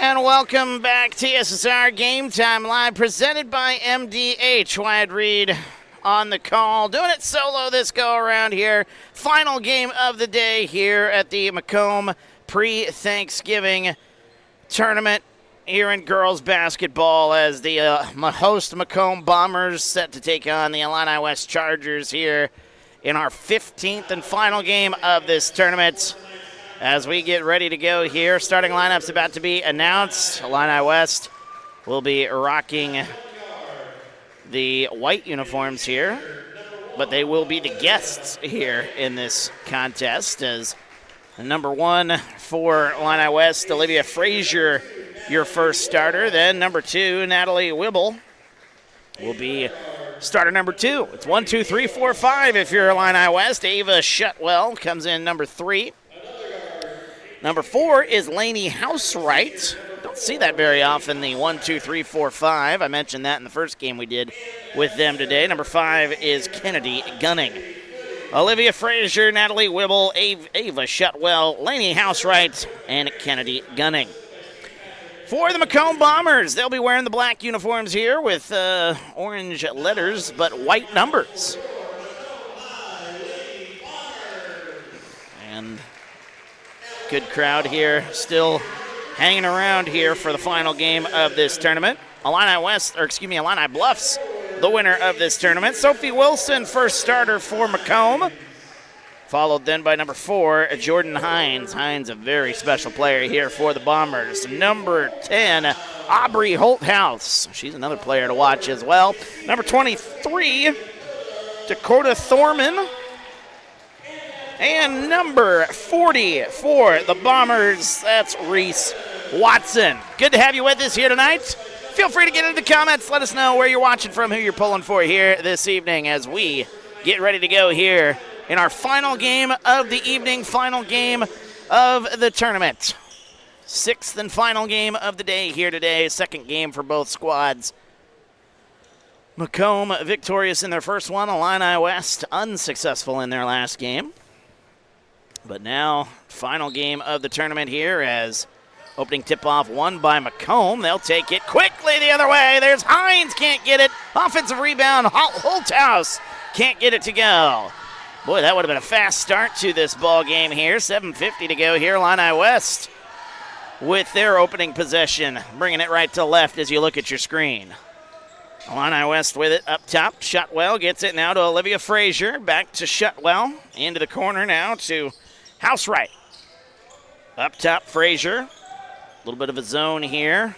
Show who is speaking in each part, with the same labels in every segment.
Speaker 1: And welcome back, TSSR Game Time Live, presented by MDH. Wyatt Reed on the call, doing it solo this go-around here. Final game of the day here at the Macomb pre-Thanksgiving tournament here in girls basketball as the host Macomb Bombers set to take on the Illini West Chargers here in our 15th and final game of this tournament. As we get ready to go here, starting lineup's about to be announced. Illini West will be rocking the white uniforms here, but they will be the guests here in this contest as number 1 for Illini West, Olivia Frazier, your first starter. Then number 2, Natalie Wibble, will be starter number 2. It's 1, 2, 3, 4, 5 if you're Illini West. Ava Shutwell comes in number 3. Number 4 is Lainey Housewright. Don't see that very often, the 1, 2, 3, 4, 5. I mentioned that in the first game we did with them today. Number 5 is Kennedy Gunning. Olivia Frazier, Natalie Wibble, Ava Shutwell, Lainey Housewright, and Kennedy Gunning. For the Macomb Bombers, they'll be wearing the black uniforms here with orange letters but white numbers. And good crowd here, still hanging around here for the final game of this tournament. Illini Bluffs, the winner of this tournament. Sophie Wilson, first starter for Macomb. Followed then by number 4, Jordan Hines. Hines, a very special player here for the Bombers. Number 10, Aubrey Holthouse. She's another player to watch as well. Number 23, Dakota Thorman. And number 40 for the Bombers, that's Reese Watson. Good to have you with us here tonight. Feel free to get into the comments. Let us know where you're watching from, who you're pulling for here this evening as we get ready to go here in our final game of the evening, final game of the tournament. 6th and final game of the day here today, second game for both squads. Macomb victorious in their first one, Illini West unsuccessful in their last game. But now, final game of the tournament here as opening tip-off won by Macomb. They'll take it quickly the other way. There's Hines, can't get it. Offensive rebound, Holthouse can't get it to go. Boy, that would have been a fast start to this ball game here. 7:50 to go here. Illini West with their opening possession, bringing it right to left as you look at your screen. Illini West with it up top. Shutwell gets it now to Olivia Frazier. Back to Shutwell. Into the corner now to Housewright. Up top, Frazier. A little bit of a zone here.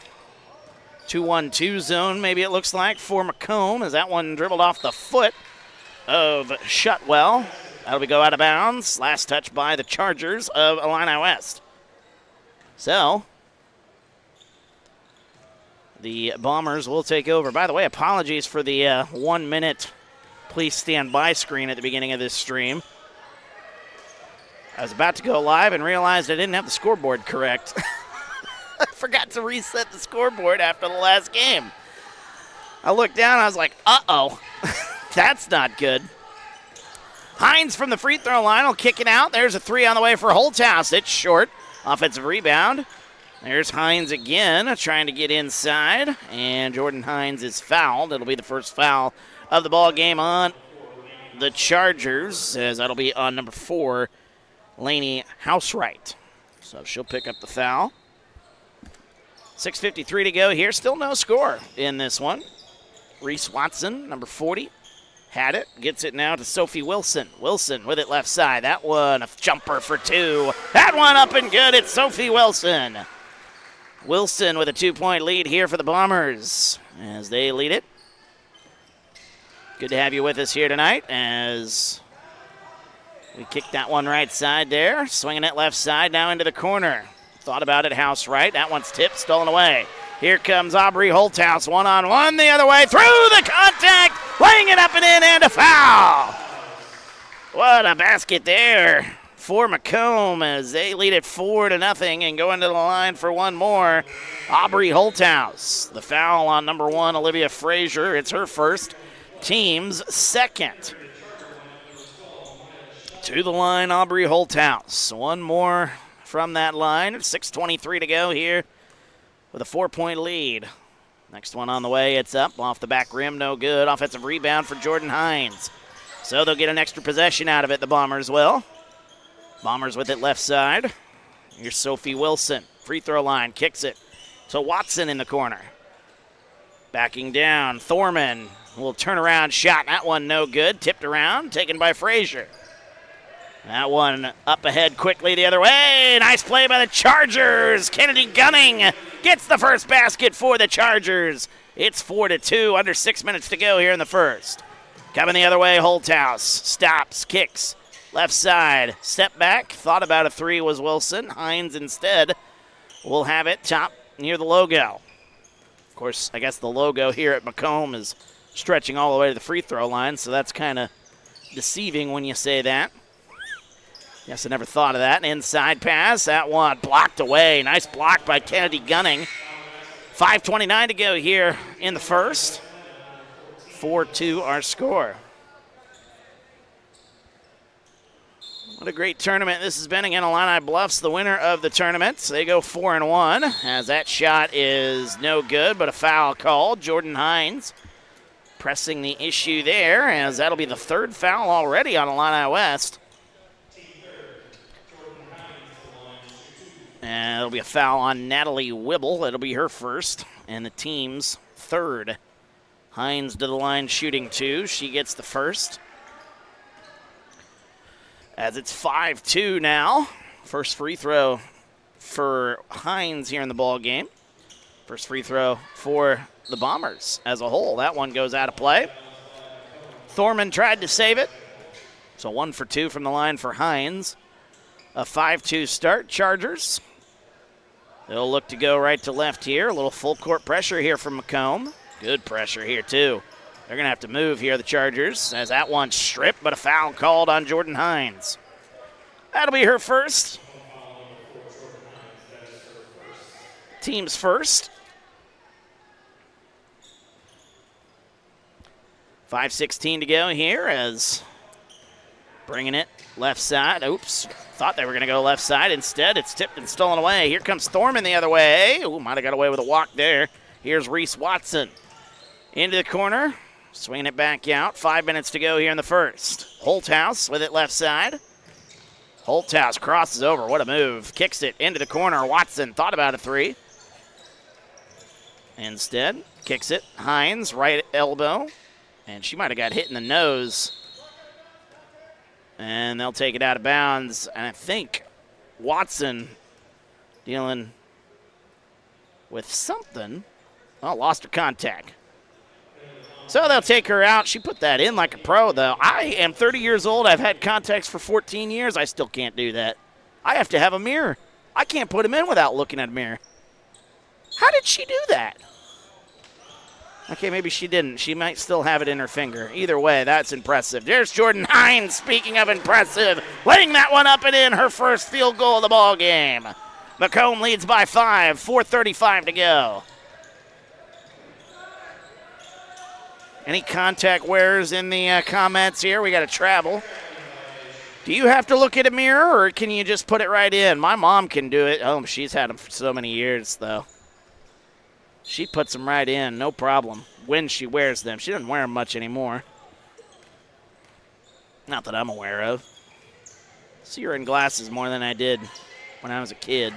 Speaker 1: 2-1-2 zone, maybe it looks like, for Macomb, as that one dribbled off the foot of Shutwell. That'll be go out of bounds. Last touch by the Chargers of Illini West. So, the Bombers will take over. By the way, apologies for the 1 minute please stand by screen at the beginning of this stream. I was about to go live and realized I didn't have the scoreboard correct. I forgot to reset the scoreboard after the last game. I looked down and I was like, uh-oh. That's not good. Hines from the free throw line will kick it out. There's a 3 on the way for Holthouse. It's short. Offensive rebound. There's Hines again trying to get inside. And Jordan Hines is fouled. It'll be the first foul of the ball game on the Chargers, as that'll be on number 4, Lainey Housewright. So she'll pick up the foul. 6:53 to go here. Still no score in this one. Reese Watson, number 40, had it. Gets it now to Sophie Wilson. Wilson with it left side. That one, a jumper for 2. That one up and good. It's Sophie Wilson. Wilson with a 2-point lead here for the Bombers as they lead it. Good to have you with us here tonight as we kick that one right side there. Swinging it left side now into the corner. Thought about it, Housewright. That one's tipped, stolen away. Here comes Aubrey Holthouse, one-on-one the other way, through the contact, laying it up and in, and a foul. What a basket there for Macomb as they lead it 4-0 and go into the line for one more. Aubrey Holthouse, the foul on number 1, Olivia Frazier. It's her first, team's second. To the line, Aubrey Holthouse. One more from that line. 6:23 to go here with a 4-point lead. Next one on the way, it's up off the back rim, no good. Offensive rebound for Jordan Hines. So they'll get an extra possession out of it, the Bombers will. Bombers with it left side. Here's Sophie Wilson. Free throw line, kicks it to Watson in the corner. Backing down, Thorman. Little turnaround shot. That one no good. Tipped around, taken by Frazier. That one up ahead quickly the other way. Nice play by the Chargers. Kennedy Gunning gets the first basket for the Chargers. It's 4-2, under 6 minutes to go here in the first. Coming the other way, Holthouse. Stops, kicks. Left side, step back. Thought about a three was Wilson. Hines instead will have it top near the logo. Of course, I guess the logo here at Macomb is stretching all the way to the free throw line, so that's kind of deceiving when you say that. Yes, I never thought of that. Inside pass, that one blocked away. Nice block by Kennedy Gunning. 5:29 to go here in the first. 4-2 our score. What a great tournament this has been. Again, Illini Bluffs, the winner of the tournament. They go 4-1 as that shot is no good, but a foul called. Jordan Hines pressing the issue there, as that'll be the third foul already on Illini West. And it'll be a foul on Natalie Wibble. It'll be her first and the team's third. Hines to the line shooting two. She gets the first. As it's 5-2 now. First free throw for Hines here in the ball game. First free throw for the Bombers as a whole. That one goes out of play. Thorman tried to save it. So 1 for 2 from the line for Hines. A 5-2 start. Chargers. They'll look to go right to left here. A little full court pressure here from Macomb. Good pressure here too. They're going to have to move here, the Chargers, as that one's stripped, but a foul called on Jordan Hines. That'll be her first. Team's first. 5:16 to go here as bringing it left side. Oops, thought they were going to go left side. Instead, it's tipped and stolen away. Here comes Thorman the other way. Ooh, might have got away with a walk there. Here's Reese Watson into the corner. Swinging it back out. 5 minutes to go here in the first. Holthouse with it left side. Holthouse crosses over. What a move. Kicks it into the corner. Watson thought about a three. Instead, kicks it. Hines, right elbow. And she might have got hit in the nose. And they'll take it out of bounds. And I think Watson dealing with something. Oh, lost her contact. So they'll take her out. She put that in like a pro, though. I am 30 years old. I've had contacts for 14 years. I still can't do that. I have to have a mirror. I can't put them in without looking at a mirror. How did she do that? Okay, maybe she didn't. She might still have it in her finger. Either way, that's impressive. There's Jordan Hines, speaking of impressive, laying that one up and in, her first field goal of the ball game. Macomb leads by 5, 4:35 to go. Any contact wearers in the comments here? We got to travel. Do you have to look at a mirror, or can you just put it right in? My mom can do it. Oh, she's had them for so many years, though. She puts them right in, no problem, when she wears them. She doesn't wear them much anymore. Not that I'm aware of. See her in glasses more than I did when I was a kid.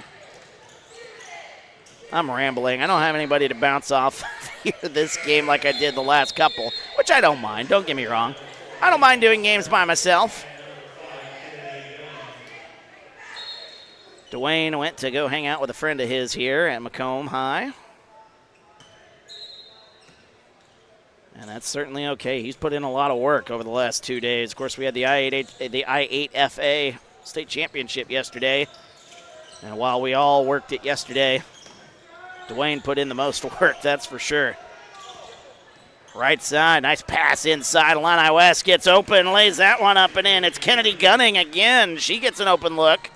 Speaker 1: I'm rambling. I don't have anybody to bounce off here this game like I did the last couple, which I don't mind. Don't get me wrong. I don't mind doing games by myself. Dwayne went to go hang out with a friend of his here at Macomb High. And that's certainly okay. He's put in a lot of work over the last 2 days. Of course, we had the I-8FA state championship yesterday. And while we all worked it yesterday, Dwayne put in the most work, that's for sure. Right side, nice pass inside. Illini West gets open, lays that one up and in. It's Kennedy Gunning again. She gets an open look.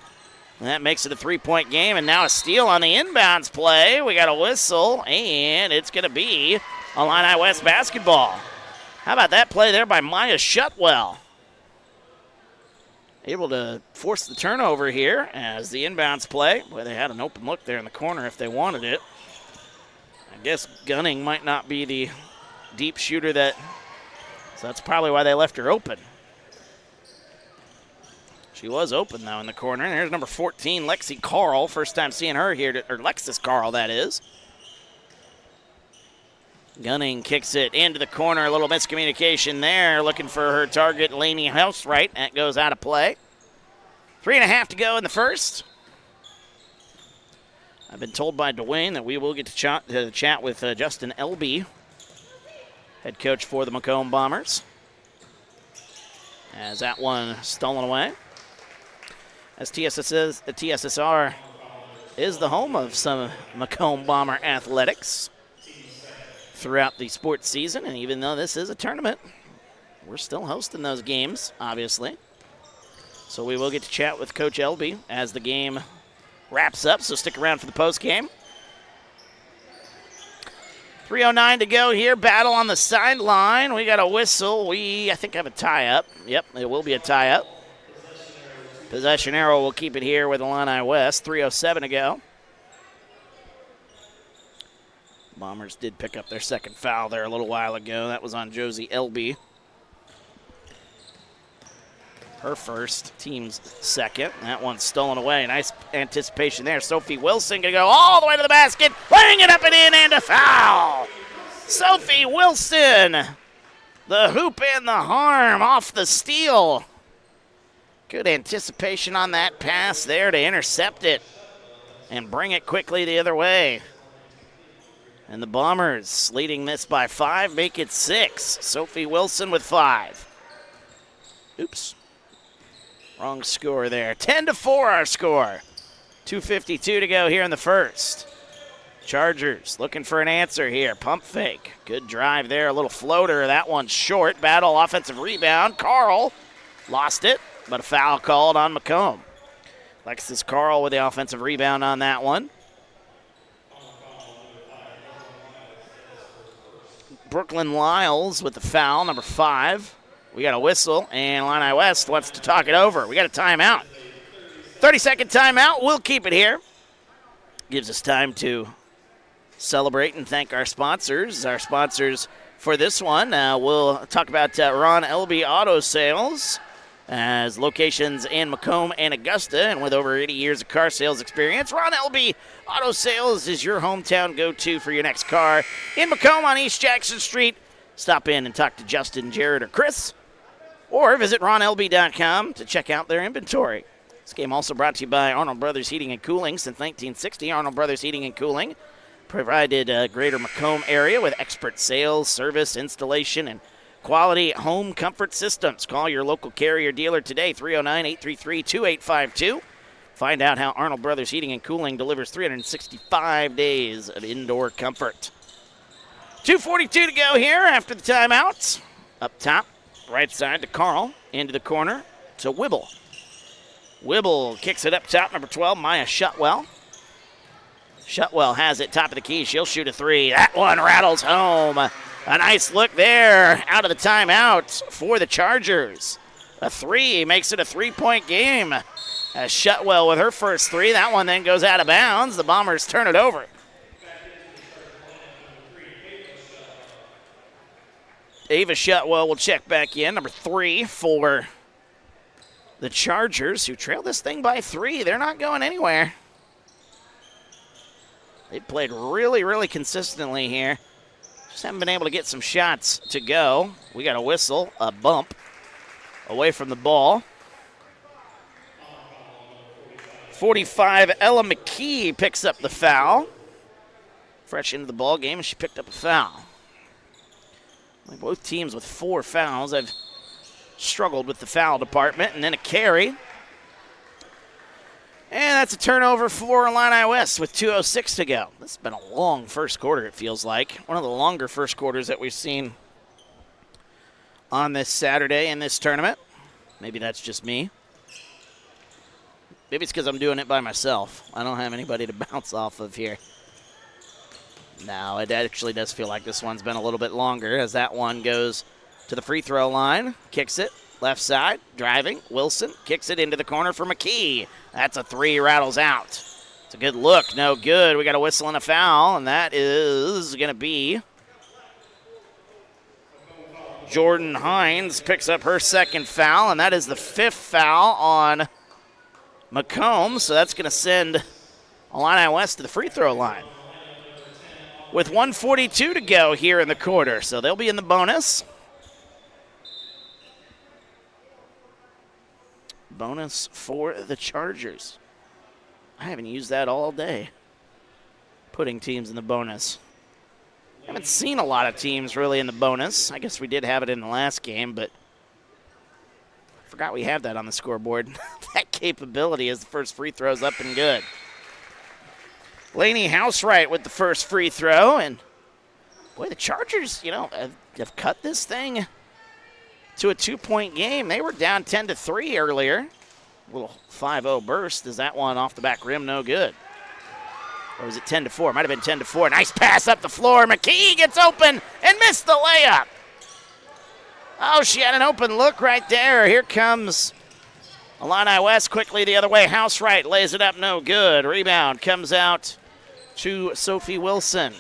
Speaker 1: That makes it a 3-point game, and now a steal on the inbounds play. We got a whistle, and it's going to be Illini West basketball. How about that play there by Maya Shutwell? Able to force the turnover here as the inbounds play. Boy, they had an open look there in the corner if they wanted it. I guess Gunning might not be the deep shooter so that's probably why they left her open. She was open, though, in the corner. And there's number 14, Lexi Carl. First time seeing her here, or Lexis Carl, that is. Gunning kicks it into the corner. A little miscommunication there. Looking for her target, Lainey Housewright. That goes out of play. 3.5 to go in the first. I've been told by Dwayne that we will get to chat with Justin Elby, head coach for the Macomb Bombers. As that one stolen away. As TSSR is the home of some Macomb Bomber athletics throughout the sports season. And even though this is a tournament, we're still hosting those games, obviously. So we will get to chat with Coach Elby as the game wraps up, so stick around for the post game. 3:09 to go here. Battle on the sideline. We got a whistle. I think have a tie-up. Yep, it will be a tie-up. Possession arrow will keep it here with Illini West. 3:07 to go. Bombers did pick up their second foul there a little while ago. That was on Josie Elby. Her first, team's second. That one's stolen away. Nice anticipation there. Sophie Wilson going to go all the way to the basket, laying it up and in, and a foul. Sophie Wilson, the hoop and the harm off the steal. Good anticipation on that pass there to intercept it and bring it quickly the other way. And the Bombers, leading this by 5, make it 6. Sophie Wilson with 5. Oops. Wrong score there. 10-4 our score. 2:52 to go here in the first. Chargers looking for an answer here. Pump fake. Good drive there. A little floater. That one's short. Battle offensive rebound. Carl lost it, but a foul called on Macomb. Alexis Carl with the offensive rebound on that one. Brooklyn Lyles with the foul, number 5. We got a whistle, and Illini West wants to talk it over. We got a timeout. 30-second timeout. We'll keep it here. Gives us time to celebrate and thank our sponsors. Our sponsors for this one, we'll talk about Ron Elby Auto Sales, as locations in Macomb and Augusta, and with over 80 years of car sales experience, Ron Elby Auto Sales is your hometown go-to for your next car. In Macomb on East Jackson Street, stop in and talk to Justin, Jared, or Chris, or visit ronlb.com to check out their inventory. This game also brought to you by Arnold Brothers Heating and Cooling. Since 1960, Arnold Brothers Heating and Cooling provided greater Macomb area with expert sales, service, installation, and quality home comfort systems. Call your local carrier dealer today, 309-833-2852. Find out how Arnold Brothers Heating and Cooling delivers 365 days of indoor comfort. 2:42 to go here after the timeouts. Up top, right side to Carl, into the corner to Wibble. Wibble kicks it up top, number 12, Maya Shutwell. Shutwell has it, top of the key. She'll shoot a 3. That one rattles home. A nice look there out of the timeout for the Chargers. A 3 makes it a 3-point game. As Shutwell with her first 3. That one then goes out of bounds. The Bombers turn it over. Ava Shutwell will check back in, number 3 for the Chargers, who trail this thing by 3. They're not going anywhere. They've played really, really consistently here. Just haven't been able to get some shots to go. We got a whistle, a bump away from the ball. 45, Ella McKee picks up the foul. Fresh into the ball game, and she picked up a foul. Both teams with 4 fouls. I've struggled with the foul department. And then a carry. And that's a turnover for Illini West with 2:06 to go. This has been a long first quarter, it feels like. One of the longer first quarters that we've seen on this Saturday in this tournament. Maybe that's just me. Maybe it's because I'm doing it by myself. I don't have anybody to bounce off of here. No, it actually does feel like this one's been a little bit longer, as that one goes to the free throw line, kicks it, left side, driving. Wilson kicks it into the corner for McKee. That's a 3, rattles out. It's a good look. No good. We got a whistle and a foul, and that is going to be Jordan Hines picks up her second foul, and that is the 5th foul on Macomb. So that's going to send Illini West to the free throw line with 1:42 to go here in the quarter. So they'll be in the bonus. Bonus for the Chargers. I haven't used that all day, putting teams in the bonus. I haven't seen a lot of teams really in the bonus. I guess we did have it in the last game, but I forgot we have that on the scoreboard. That capability is the first free throw's up and good. Laney Housewright with the first free throw, and boy, the Chargers, have cut this thing to a 2-point game. They were down 10-3 earlier. A little 5-0 burst. Is that one off the back rim? No good. Or was it 10-4? Might have been 10-4. Nice pass up the floor. McKee gets open and missed the layup. Oh, she had an open look right there. Here comes Illini West quickly the other way. Housewright lays it up. No good. Rebound comes out to Sophie Wilson.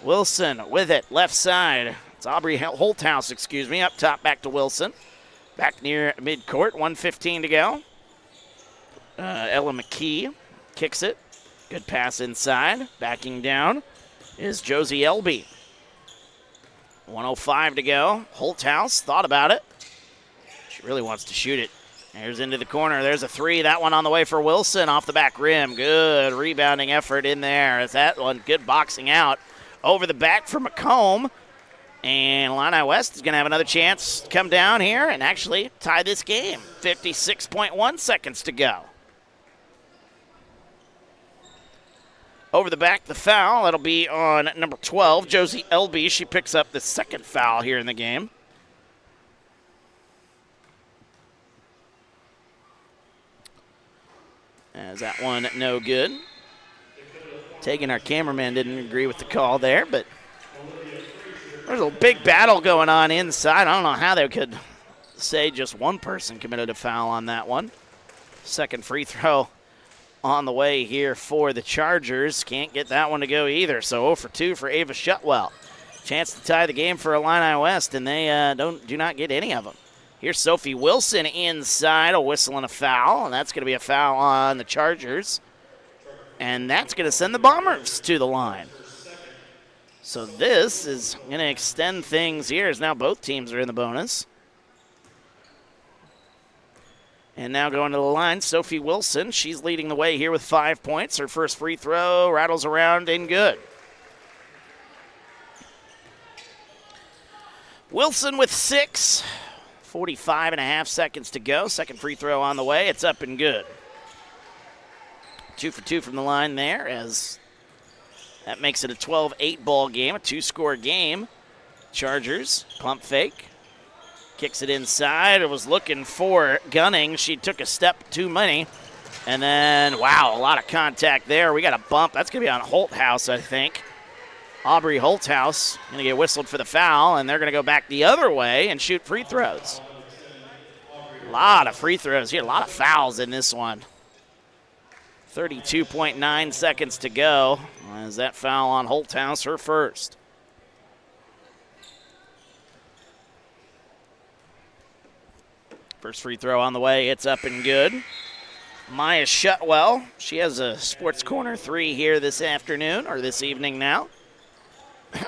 Speaker 1: Wilson with it. Left side. It's Aubrey Holthouse, up top back to Wilson. Back near midcourt, 1:15 to go. Ella McKee kicks it. Good pass inside. Backing down is Josie Elby. 1:05 to go. Holthouse thought about it. She really wants to shoot it. There's into the corner. There's a 3. That one on the way for Wilson off the back rim. Good rebounding effort in there. Is that one good boxing out over the back for Macomb. And Illini West is going to have another chance to come down here and actually tie this game. 56.1 seconds to go. Over the back, the foul. That'll be on number 12, Josie Elby. She picks up the second foul here in the game. As that one no good. Tegan, our cameraman, didn't agree with the call there, but there's a big battle going on inside. I don't know how they could say just one person committed a foul on that one. Second free throw on the way here for the Chargers. Can't get that one to go either. So 0 for 2 for Ava Shutwell. Chance to tie the game for Illini West, and they do not get any of them. Here's Sophie Wilson inside, a whistle and a foul, and that's going to be a foul on the Chargers. And that's going to send the Bombers to the line. So this is going to extend things here as now both teams are in the bonus. And now going to the line, Sophie Wilson. She's leading the way here with 5 points. Her first free throw rattles around and good. Wilson with 6. 45.5 seconds to go. Second free throw on the way. It's up and good. 2 for 2 from the line there as that makes it a 12-8 ball game, a 2-score game. Chargers, pump fake. Kicks it inside. It was looking for Gunning. She took a step too many. And then, wow, a lot of contact there. We got a bump. That's going to be on Holthouse, I think. Aubrey Holthouse going to get whistled for the foul, and they're going to go back the other way and shoot free throws. A lot of free throws here, a lot of fouls in this one. 32.9 seconds to go as that foul on Holthouse, her first. First free throw on the way, it's up and good. Maya Shutwell, she has a Sports Corner 3 here this afternoon, or this evening now.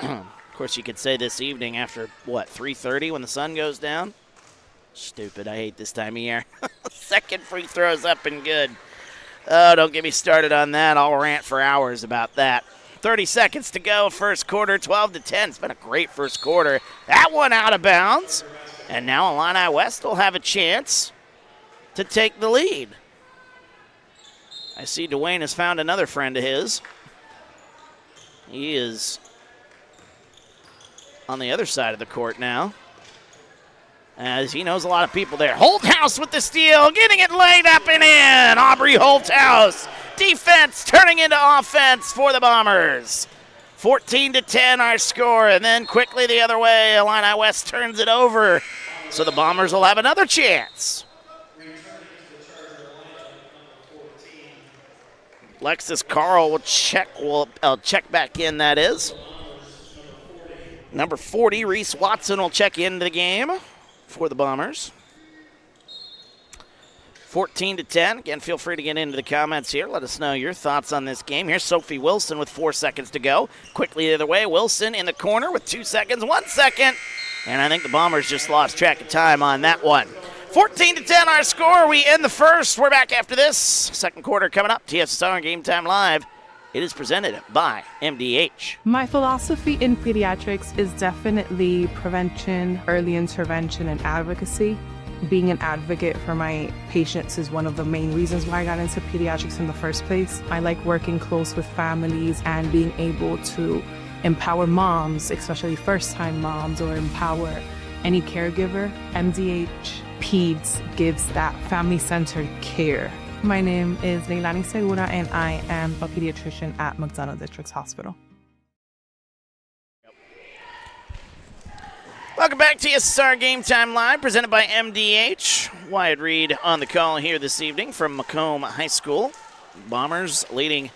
Speaker 1: Of course, you could say this evening after, 3:30 when the sun goes down? Stupid, I hate this time of year. Second free throw's up and good. Oh, don't get me started on that. I'll rant for hours about that. 30 seconds to go, first quarter, 12-10. It's been a great first quarter. That one out of bounds. And now Illini West will have a chance to take the lead. I see Dwayne has found another friend of his. He is on the other side of the court now, as he knows a lot of people there. Holthouse with the steal, getting it laid up and in. Aubrey Holthouse. Defense turning into offense for the Bombers. 14-10 our score, and then quickly the other way, Illini West turns it over, so the Bombers will have another chance. Lexus Carl will check back in, that is. Number 40, Reese Watson, will check into the game for the Bombers. 14-10. Again, feel free to get into the comments here. Let us know your thoughts on this game. Here's Sophie Wilson with 4 seconds to go. Quickly the other way. Wilson in the corner with 2 seconds, 1 second. And I think the Bombers just lost track of time on that one. 14-10 our score. We end the first. We're back after this. Second quarter coming up. TSSR Game Time Live. It is presented by MDH.
Speaker 2: My philosophy in pediatrics is definitely prevention, early intervention, and advocacy. Being an advocate for my patients is one of the main reasons why I got into pediatrics in the first place. I like working close with families and being able to empower moms, especially first-time moms, or empower any caregiver. MDH Peds gives that family-centered care. My name is Leilani Segura, and I am a pediatrician at McDonough Districts Hospital.
Speaker 1: Welcome back to TSSR Game Time Live, presented by MDH. Wyatt Reed on the call here this evening from Macomb High School. Bombers leading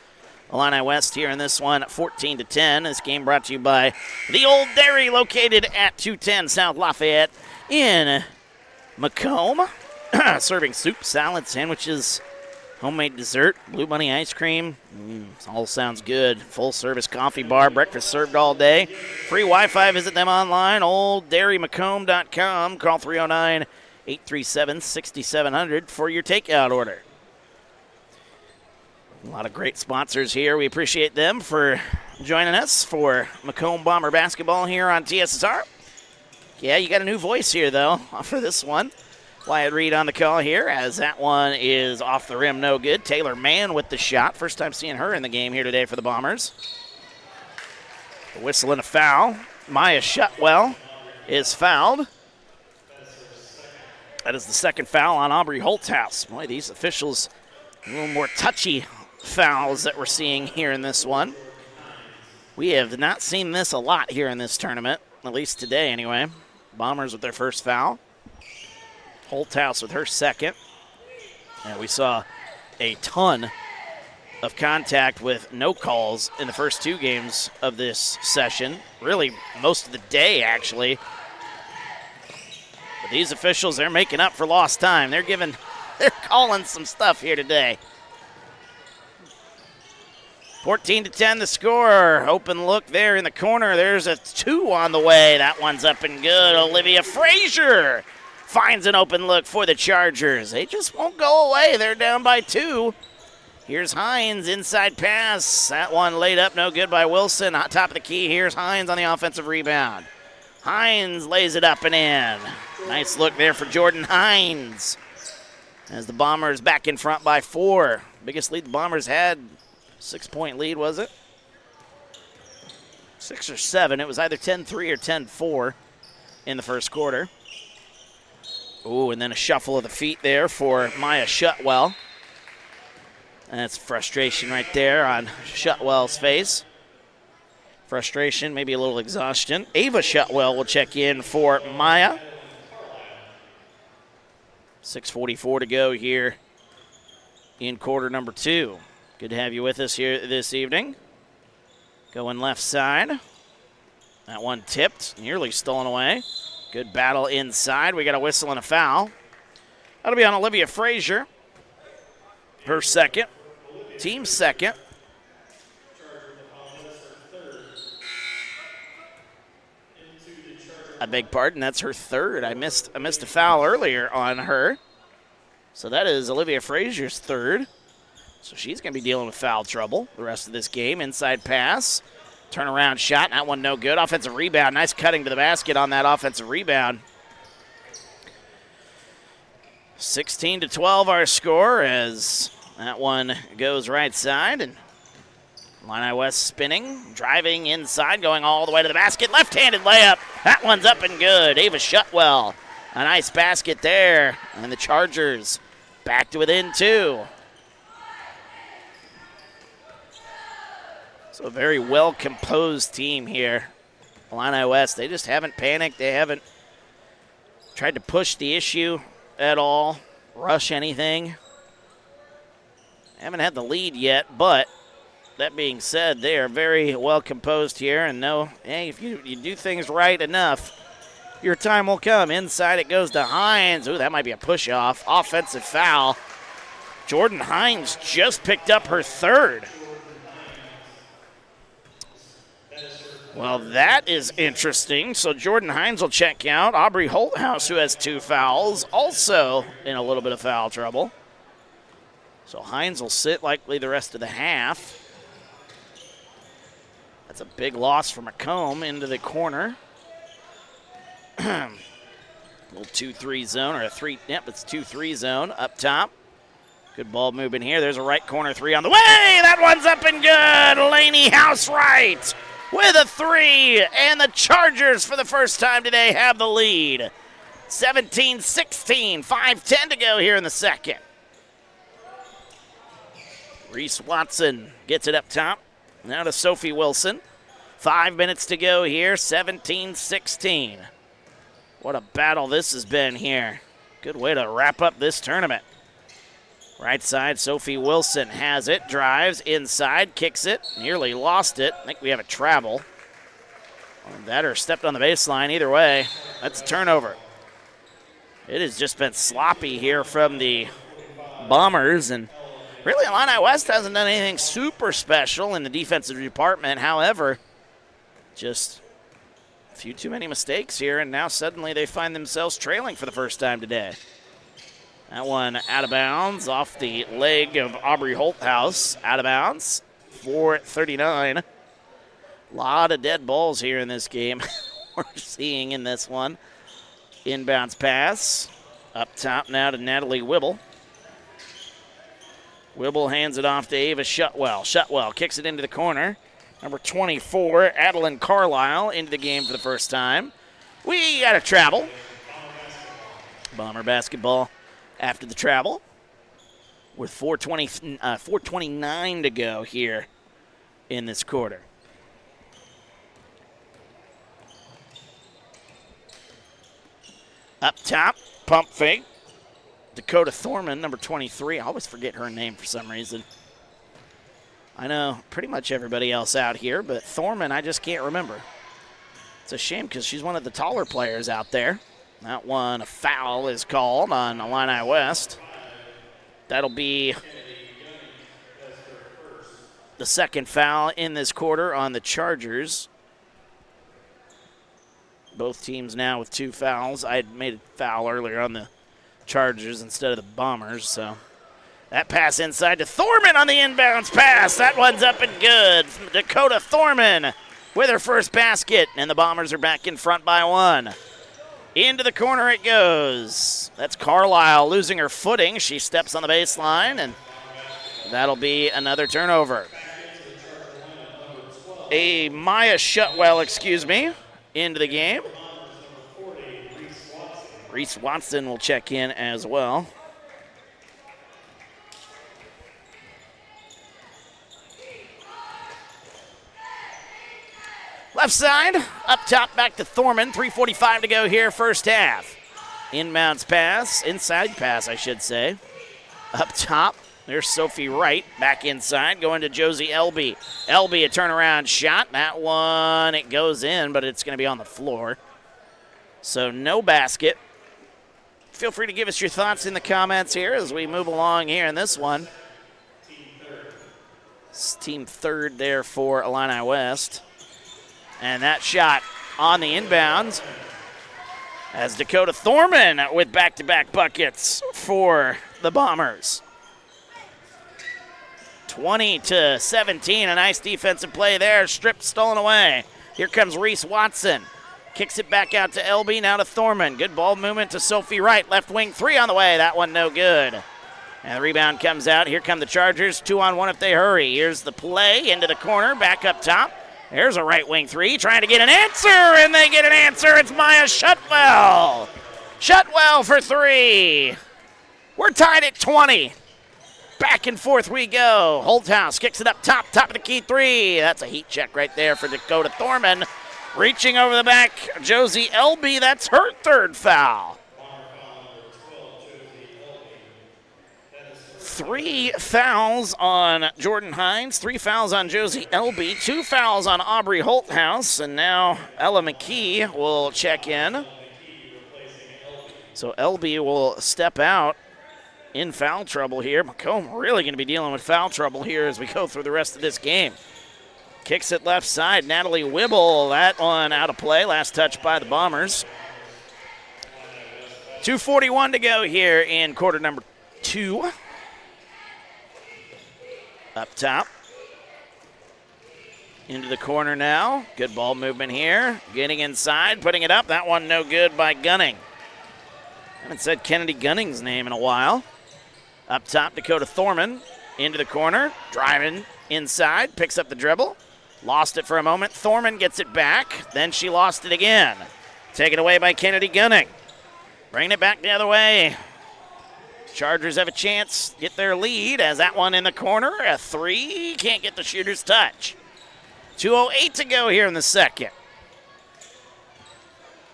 Speaker 1: Illini West here in this one, 14-10. This game brought to you by the Old Dairy, located at 210 South Lafayette in Macomb. Serving soup, salad, sandwiches, homemade dessert, Blue Bunny ice cream. All sounds good. Full service coffee bar, breakfast served all day. Free Wi-Fi. Visit them online, olddairymacomb.com. Call 309-837-6700 for your takeout order. A lot of great sponsors here. We appreciate them for joining us for Macomb Bomber basketball here on TSSR. Yeah, you got a new voice here, though, for this one. Wyatt Reed on the call here, as that one is off the rim, no good. Taylor Mann with the shot. First time seeing her in the game here today for the Bombers. A whistle and a foul. Maya Shutwell is fouled. That is the second foul on Aubrey Holthouse. Boy, these officials, a little more touchy fouls that we're seeing here in this one. We have not seen this a lot here in this tournament, at least today anyway. Bombers with their first foul. Holthouse with her second. And we saw a ton of contact with no calls in the first 2 games of this session. Really, most of the day, actually. But these officials, they're making up for lost time. They're calling some stuff here today. 14-10 the score. Open look there in the corner. There's a 2 on the way. That one's up and good. Olivia Frazier finds an open look for the Chargers. They just won't go away. They're down by 2. Here's Hines, inside pass. That one laid up, no good by Wilson. On top of the key, here's Hines on the offensive rebound. Hines lays it up and in. Nice look there for Jordan Hines. As the Bombers back in front by 4. Biggest lead the Bombers had, 6-point lead, was it? 6 or 7. It was either 10-3 or 10-4 in the first quarter. Ooh, and then a shuffle of the feet there for Maya Shutwell. And that's frustration right there on Shutwell's face. Frustration, maybe a little exhaustion. Ava Shutwell will check in for Maya. 6:44 to go here in quarter number 2. Good to have you with us here this evening. Going left side. That one tipped, nearly stolen away. Good battle inside. We got a whistle and a foul. That'll be on Olivia Frazier. Her second. Team second. I beg pardon, that's her third. I missed a foul earlier on her. So that is Olivia Frazier's third. So she's going to be dealing with foul trouble the rest of this game. Inside pass. Turnaround shot. That one no good. Offensive rebound. Nice cutting to the basket on that offensive rebound. 16-12 our score as that one goes right side. And Illini West spinning, driving inside, going all the way to the basket. Left-handed layup. That one's up and good. Ava Shutwell. A nice basket there. And the Chargers back to within 2. So a very well-composed team here. Illini West, they just haven't panicked. They haven't tried to push the issue at all, rush anything. Haven't had the lead yet, but that being said, they are very well composed here and know, hey, if you do things right enough, your time will come. Inside it goes to Hines. Ooh, that might be a push-off. Offensive foul. Jordan Hines just picked up her third. Well, that is interesting. So Jordan Hines will check out. Aubrey Holthouse, who has 2 fouls, also in a little bit of foul trouble. So Hines will sit likely the rest of the half. That's a big loss for Macomb into the corner. Little 2-3 zone, or a 3, yep, it's 2-3 zone up top. Good ball movement here. There's a right corner 3 on the way. That one's up and good. Laney House right with a 3. And the Chargers, for the first time today, have the lead. 17-16, 5:10 to go here in the second. Reese Watson gets it up top. Now to Sophie Wilson. 5 minutes to go here, 17-16. What a battle this has been here. Good way to wrap up this tournament. Right side, Sophie Wilson has it, drives inside, kicks it, nearly lost it. I think we have a travel. Or that or stepped on the baseline. Either way, that's a turnover. It has just been sloppy here from the Bombers, and really Illini West hasn't done anything super special in the defensive department. However, just a few too many mistakes here, and now suddenly they find themselves trailing for the first time today. That one out of bounds off the leg of Aubrey Holthouse. Out of bounds. 4:39. A lot of dead balls here in this game we're seeing in this one. Inbounds pass. Up top now to Natalie Wibble. Wibble hands it off to Ava Shutwell. Shutwell kicks it into the corner. Number 24, Adeline Carlisle, into the game for the first time. We got a travel. Bomber basketball after the travel, with 4:29 to go here in this quarter. Up top, pump fake. Dakota Thorman, number 23. I always forget her name for some reason. I know pretty much everybody else out here, but Thorman I just can't remember. It's a shame because she's one of the taller players out there. That one, a foul is called on Illini West. That'll be the second foul in this quarter on the Chargers. Both teams now with 2 fouls. I had made a foul earlier on the Chargers instead of the Bombers, so. That pass inside to Thorman on the inbounds pass. That one's up and good. Dakota Thorman with her first basket, and the Bombers are back in front by 1. Into the corner it goes. That's Carlisle losing her footing. She steps on the baseline, and that'll be another turnover. Maya Shutwell, into the game. Reese Watson will check in as well. Left side, up top, back to Thorman. 3:45 to go here, first half. Inbounds pass, inside pass, I should say. Up top, there's Sophie Wright, back inside, going to Josie Elby. Elby, a turnaround shot. That one, it goes in, but it's going to be on the floor. So no basket. Feel free to give us your thoughts in the comments here as we move along here in this one. It's team third there for Illini West. And that shot on the inbounds as Dakota Thorman with back-to-back buckets for the Bombers. 20-17, a nice defensive play there. Stripped, stolen away. Here comes Reese Watson. Kicks it back out to LB, now to Thorman. Good ball movement to Sophie Wright. Left wing 3 on the way. That one no good. And the rebound comes out. Here come the Chargers. 2-on-1 if they hurry. Here's the play into the corner. Back up top. There's a right wing 3 trying to get an answer, and they get an answer. It's Maya Shutwell. Shutwell for 3. We're tied at 20. Back and forth we go. Holthouse kicks it up top of the key 3. That's a heat check right there for Dakota Thorman. Reaching over the back, Josie Elby. That's her third foul. 3 fouls on Jordan Hines, 3 fouls on Josie Elby, 2 fouls on Aubrey Holthouse, and now Ella McKee will check in. So Elby will step out in foul trouble here. Macomb really going to be dealing with foul trouble here as we go through the rest of this game. Kicks it left side. Natalie Wibble, that one out of play. Last touch by the Bombers. 2:41 to go here in quarter number 2. Up top. Into the corner now. Good ball movement here. Getting inside, putting it up. That one no good by Gunning. Haven't said Kennedy Gunning's name in a while. Up top, Dakota Thorman. Into the corner. Driving inside. Picks up the dribble. Lost it for a moment. Thorman gets it back. Then she lost it again. Taken away by Kennedy Gunning. Bringing it back the other way. Chargers have a chance to get their lead as that one in the corner. A 3. Can't get the shooter's touch. 2:08 to go here in the second.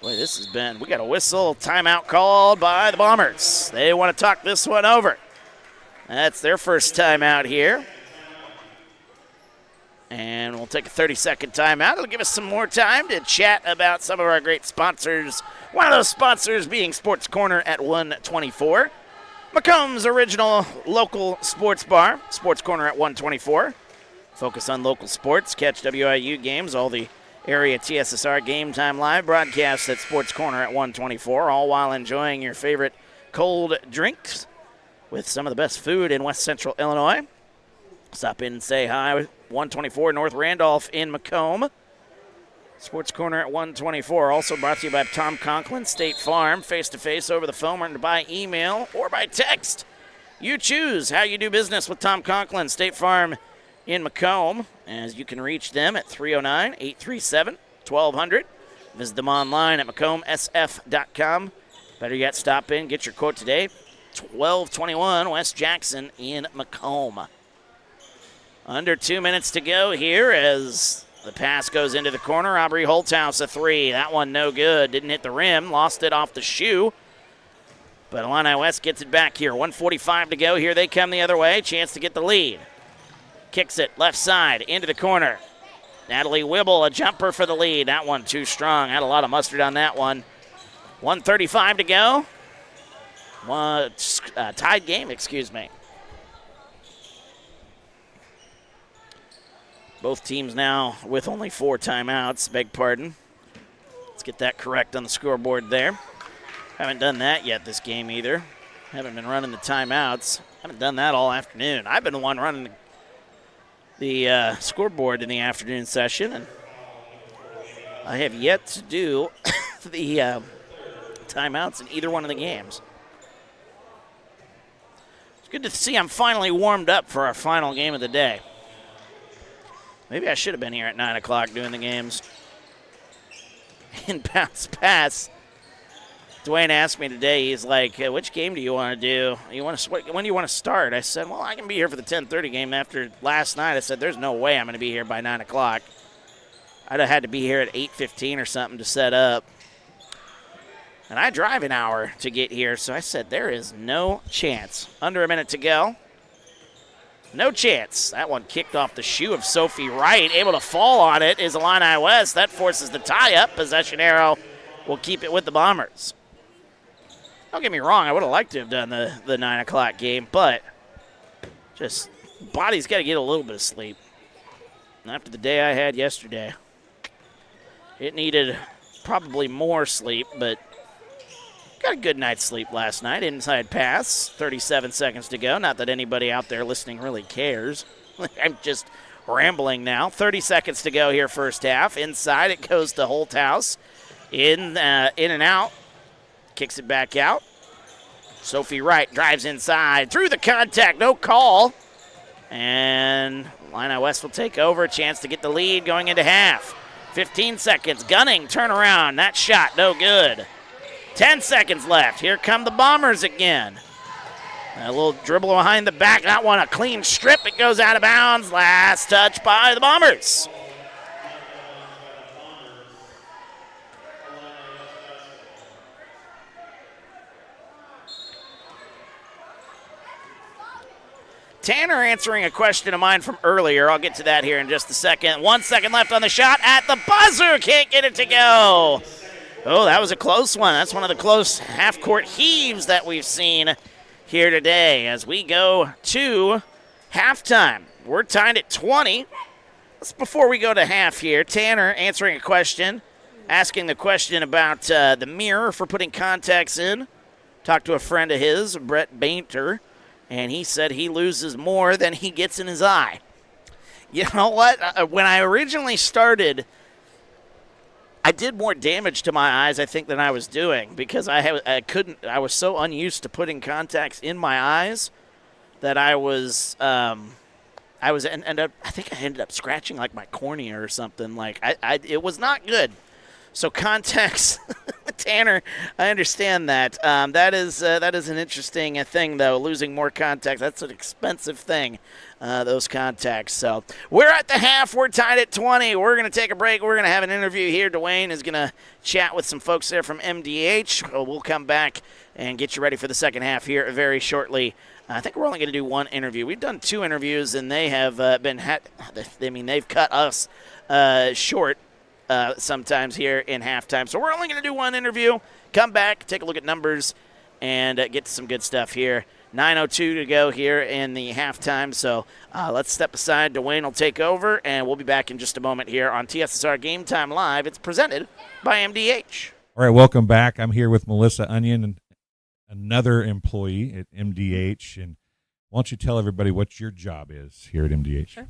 Speaker 1: Boy, this has been, we got a whistle, timeout called by the Bombers. They want to talk this one over. That's their first timeout here. And we'll take a 30-second timeout. It'll give us some more time to chat about some of our great sponsors. One of those sponsors being Sports Corner at 124. Macomb's original local sports bar, Sports Corner at 124. Focus on local sports. Catch WIU games, all the area TSSR Game Time live broadcasts at Sports Corner at 124, all while enjoying your favorite cold drinks with some of the best food in West Central Illinois. Stop in and say hi. 124 North Randolph in Macomb. Sports Corner at 124. Also brought to you by Tom Conklin, State Farm, face-to-face, over the phone, or by email, or by text. You choose how you do business with Tom Conklin, State Farm in Macomb, as you can reach them at 309-837-1200. Visit them online at macombsf.com. Better yet, stop in, get your quote today. 1221 West Jackson in Macomb. Under 2 minutes to go here as the pass goes into the corner. Aubrey Holthouse, a 3. That one no good. Didn't hit the rim. Lost it off the shoe. But Illini West gets it back here. 1:45 to go. Here they come the other way. Chance to get the lead. Kicks it left side into the corner. Natalie Wibble, a jumper for the lead. That one too strong. Had a lot of mustard on that one. 1:35 to go. Tied game, excuse me. Both teams now with only 4 timeouts. Beg pardon. Let's get that correct on the scoreboard there. Haven't done that yet this game either. Haven't been running the timeouts. Haven't done that all afternoon. I've been the one running the scoreboard in the afternoon session, and I have yet to do the timeouts in either one of the games. It's good to see I'm finally warmed up for our final game of the day. Maybe I should have been here at 9 o'clock doing the games. In bounce pass, Dwayne asked me today, he's like, which game do you want to do? When do you want to start? I said, well, I can be here for the 10:30 game. After last night, I said, there's no way I'm going to be here by 9 o'clock. I'd have had to be here at 8:15 or something to set up. And I drive an hour to get here, so I said, there is no chance. Under a minute to go. No chance. That one kicked off the shoe of Sophie Wright. Able to fall on it is Illini West. That forces the tie-up. Possession arrow will keep it with the Bombers. Don't get me wrong. I would have liked to have done the 9 o'clock game, but just body's got to get a little bit of sleep. And after the day I had yesterday, it needed probably more sleep, but got a good night's sleep last night. Inside pass, 37 seconds to go. Not that anybody out there listening really cares. I'm just rambling now. 30 seconds to go here first half. Inside it goes to Holthouse. In and out. Kicks it back out. Sophie Wright drives inside. Through the contact. No call. And Illini West will take over. Chance to get the lead going into half. 15 seconds. Gunning, turnaround. That shot, no good. 10 seconds left. Here come the Bombers again. A little dribble behind the back. That one a clean strip. It goes out of bounds. Last touch by the Bombers. Tanner answering a question of mine from earlier. I'll get to that here in just a second. 1 second left on the shot at the buzzer. Can't get it to go. Oh, that was a close one. That's one of the close half-court heaves that we've seen here today as we go to halftime. We're tied at 20. That's before we go to half here. Tanner answering a question, asking the question about the mirror for putting contacts in. Talked to a friend of his, Brett Bainter, and he said he loses more than he gets in his eye. You know what? When I originally started, I did more damage to my eyes, I think, than I was doing because I was so unused to putting contacts in my eyes that I think I ended up scratching like my cornea or something. Like it was not good. So contacts, Tanner, I understand that. That is an interesting thing, though. Losing more contacts, that's an expensive thing, those contacts. So we're at the half. We're tied at 20. We're going to take a break. We're going to have an interview here. Dwayne is going to chat with some folks there from MDH. We'll come back and get you ready for the second half here very shortly. I think we're only going to do one interview. We've done 2 interviews, and they have they've cut us short. Sometimes here in halftime. So we're only going to do one interview. Come back, take a look at numbers, and get to some good stuff here. 9:02 to go here in the halftime. So let's step aside. Dwayne will take over, and we'll be back in just a moment here on TSSR Game Time Live. It's presented by MDH.
Speaker 3: All right, welcome back. I'm here with Melissa Onion, another employee at MDH. And why don't you tell everybody what your job is here at MDH?
Speaker 4: Sure.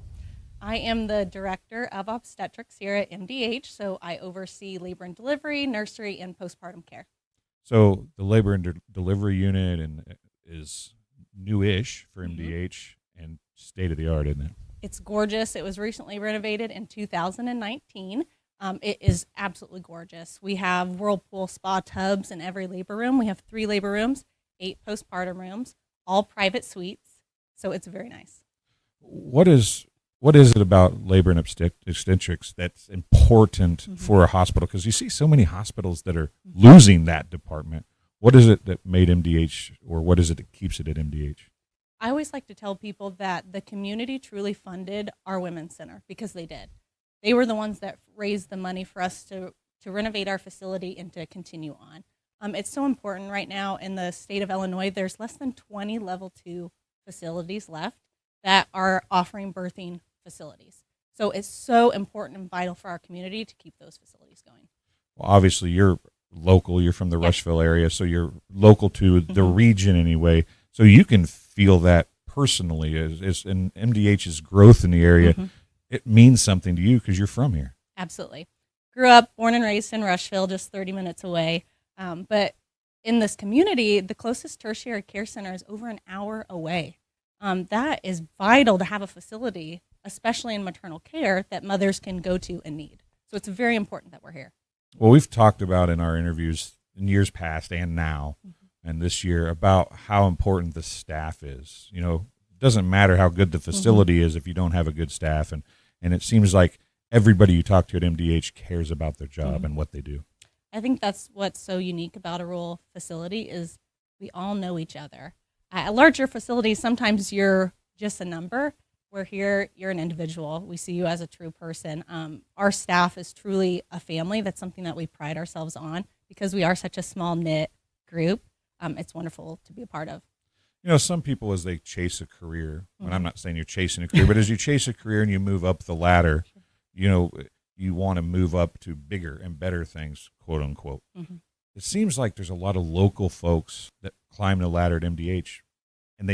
Speaker 4: I am the Director of Obstetrics here at MDH, so I oversee labor and delivery, nursery, and postpartum care.
Speaker 3: So the labor and delivery unit is newish for MDH and state-of-the-art, isn't it?
Speaker 4: It's gorgeous. It was recently renovated in 2019. It is absolutely gorgeous. We have whirlpool spa tubs in every labor room. We have 3 labor rooms, 8 postpartum rooms, all private suites, so it's very nice.
Speaker 3: What is it about labor and obstetrics that's important for a hospital? Because you see so many hospitals that are losing that department. What is it that made MDH, or what is it that keeps it at MDH?
Speaker 4: I always like to tell people that the community truly funded our Women's Center because they did. They were the ones that raised the money for us to renovate our facility and to continue on. It's so important right now in the state of Illinois. There's less than 20 level 2 facilities left that are offering birthing facilities. So it's so important and vital for our community to keep those facilities going.
Speaker 3: Well, obviously you're local, you're from the Rushville area, so you're local to the region anyway, so you can feel that personally as in MDH's growth in the area. It means something to you because you're from here.
Speaker 4: Absolutely. Grew up, born and raised in Rushville, just 30 minutes away. But in this community, the closest tertiary care center is over an hour away. That is vital to have a facility, especially in maternal care, that mothers can go to and need. So it's very important that we're here.
Speaker 3: Well, we've talked about in our interviews in years past and now and this year about how important the staff is. You know, it doesn't matter how good the facility is if you don't have a good staff. And it seems like everybody you talk to at MDH cares about their job and what they do.
Speaker 4: I think that's what's so unique about a rural facility is we all know each other. At larger facilities, sometimes you're just a number. Where here, you're an individual. We see you as a true person. Our staff is truly a family. That's something that we pride ourselves on because we are such a small-knit group. It's wonderful to be a part of.
Speaker 3: You know, some people, as they chase a career, and I'm not saying you're chasing a career, but as you chase a career and you move up the ladder, you know, you want to move up to bigger and better things, quote unquote. It seems like there's a lot of local folks that climb the ladder at MDH, and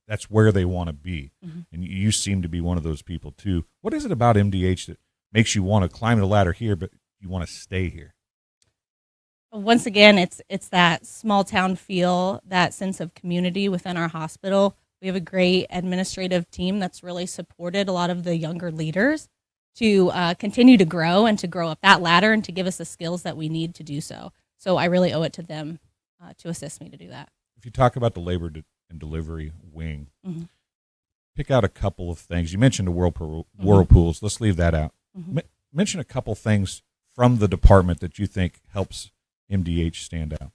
Speaker 3: that's where they want to be. And you seem to be one of those people too. What is it about MDH that makes you want to climb the ladder here, but you want to stay here?
Speaker 4: Once again, it's that small town feel, that sense of community within our hospital. We have a great administrative team that's really supported a lot of the younger leaders to continue to grow and to grow up that ladder and to give us the skills that we need to do so. So I really owe it to them to assist me to do that.
Speaker 3: If you talk about the labor and delivery wing, pick out a couple of things. You mentioned the whirlpools. Let's leave that out. Mention a couple things from the department that you think helps MDH stand out.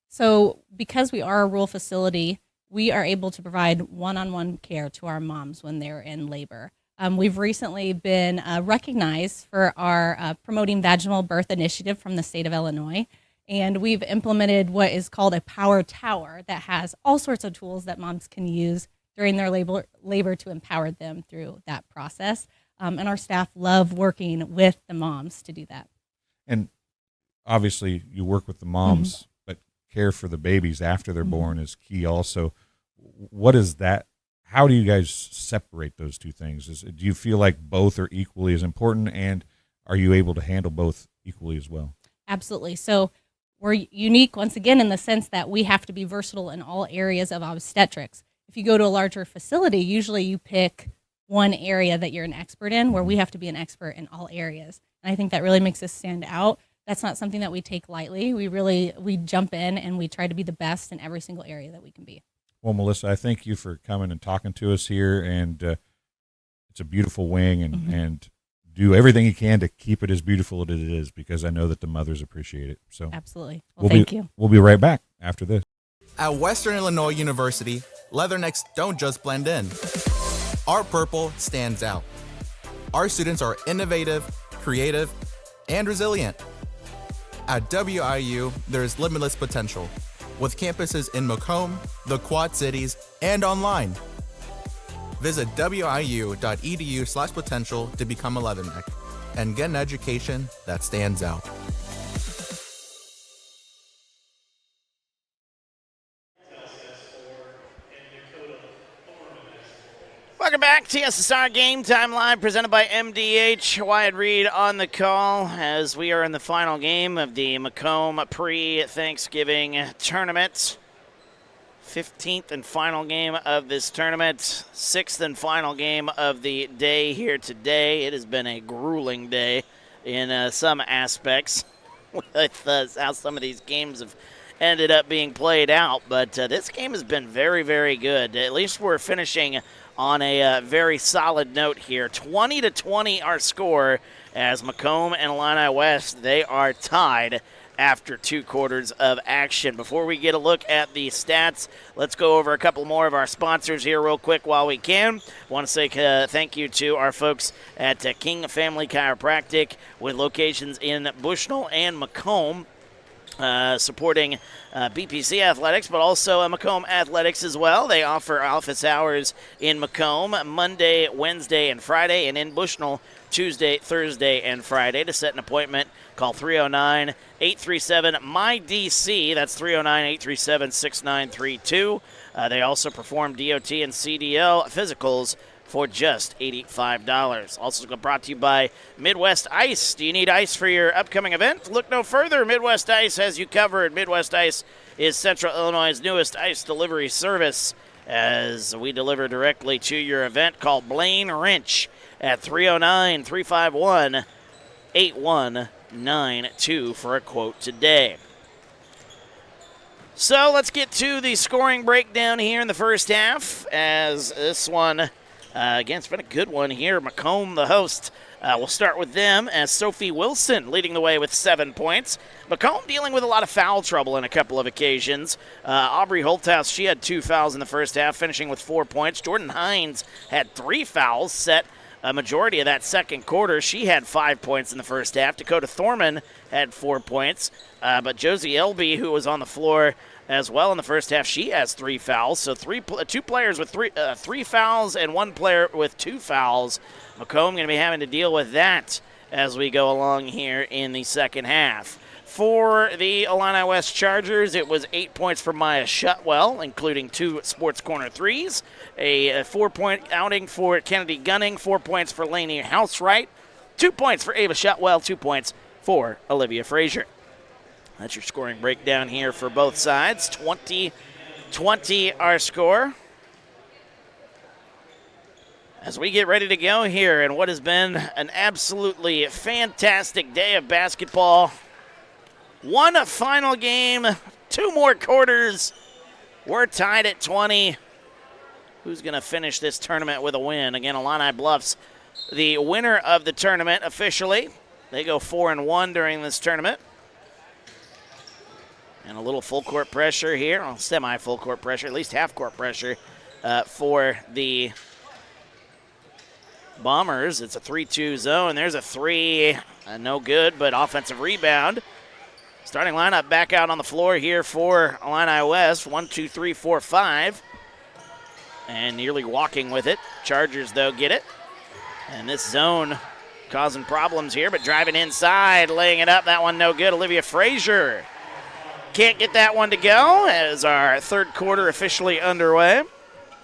Speaker 4: So because we are a rural facility, we are able to provide one-on-one care to our moms when they're in labor. We've recently been recognized for our Promoting Vaginal Birth initiative from the state of Illinois, and we've implemented what is called a power tower that has all sorts of tools that moms can use during their labor to empower them through that process. And our staff love working with the moms to do that.
Speaker 3: And obviously you work with the moms, but care for the babies after they're born is key also. What is that? How do you guys separate those two things? Do you feel like both are equally as important, and are you able to handle both equally as well?
Speaker 4: Absolutely. So we're unique once again in the sense that we have to be versatile in all areas of obstetrics. If you go to a larger facility, usually you pick one area that you're an expert in, where we have to be an expert in all areas. And I think that really makes us stand out. That's not something that we take lightly. We jump in and we try to be the best in every single area that we can be.
Speaker 3: Well, Melissa, I thank you for coming and talking to us here, and it's a beautiful wing, and do everything you can to keep it as beautiful as it is, because I know that the mothers appreciate it. So
Speaker 4: absolutely. Well, thank you.
Speaker 3: We'll be right back after this.
Speaker 5: At Western Illinois University, leathernecks don't just blend in. Our purple stands out. Our students are innovative, creative, and resilient. At WIU, there's limitless potential, with campuses in Macomb, the Quad Cities, and online. Visit wiu.edu/potential to become a leatherneck and get an education that stands out.
Speaker 1: Welcome back. TSSR Game Time Live, presented by MDH. Wyatt Reed on the call as we are in the final game of the Macomb pre-Thanksgiving tournament. 15th and final game of this tournament. 6th and final game of the day here today. It has been a grueling day in some aspects with how some of these games have ended up being played out. But this game has been very, very good. At least we're finishing on a very solid note here. 20-20 our score as Macomb and Illini West, they are tied after 2 quarters of action. Before we get a look at the stats, let's go over a couple more of our sponsors here real quick while we can. I want to say thank you to our folks at King Family Chiropractic with locations in Bushnell and Macomb. Supporting BPC Athletics, but also Macomb Athletics as well. They offer office hours in Macomb Monday, Wednesday, and Friday, and in Bushnell Tuesday, Thursday, and Friday. To set an appointment, call 309-837-MyDC. That's 309-837-6932. They also perform DOT and CDL physicals for just $85. Also brought to you by Midwest Ice. Do you need ice for your upcoming event? Look no further. Midwest Ice has you covered. Midwest Ice is Central Illinois' newest ice delivery service, as we deliver directly to your event. Call Blaine Wrench at 309-351-8192 for a quote today. So let's get to the scoring breakdown here in the first half, as this one again, it's been a good one here. Macomb, the host. We'll start with them as Sophie Wilson leading the way with 7 points. Macomb dealing with a lot of foul trouble in a couple of occasions. Aubrey Holthouse, she had 2 fouls in the first half, finishing with 4 points. Jordan Hines had 3 fouls, set a majority of that second quarter. She had 5 points in the first half. Dakota Thorman had 4 points. But Josie Elby, who was on the floor as well in the first half, she has 3 fouls. So 2 players with three fouls and 1 player with 2 fouls. Macomb going to be having to deal with that as we go along here in the second half. For the Illini West Chargers, it was 8 points for Maya Shutwell, including 2 Sports Corner threes. A 4-point outing for Kennedy Gunning, 4 points for Lainey Housewright, 2 points for Ava Shutwell, 2 points for Olivia Frazier. That's your scoring breakdown here for both sides. 20-20 our score. As we get ready to go here in what has been an absolutely fantastic day of basketball. 1 final game, 2 more quarters. We're tied at 20. Who's going to finish this tournament with a win? Again, Illini Bluffs, the winner of the tournament officially. They go 4-1 during this tournament. And a little full court pressure here, well, semi-full court pressure, at least half court pressure for the Bombers. It's a 3-2 zone. There's a three, no good, but offensive rebound. Starting lineup back out on the floor here for Illini West. 1, 2, 3, 4, 5. And nearly walking with it. Chargers, though, get it. And this zone causing problems here, but driving inside, laying it up. That one no good. Olivia Frazier can't get that one to go as our third quarter officially underway.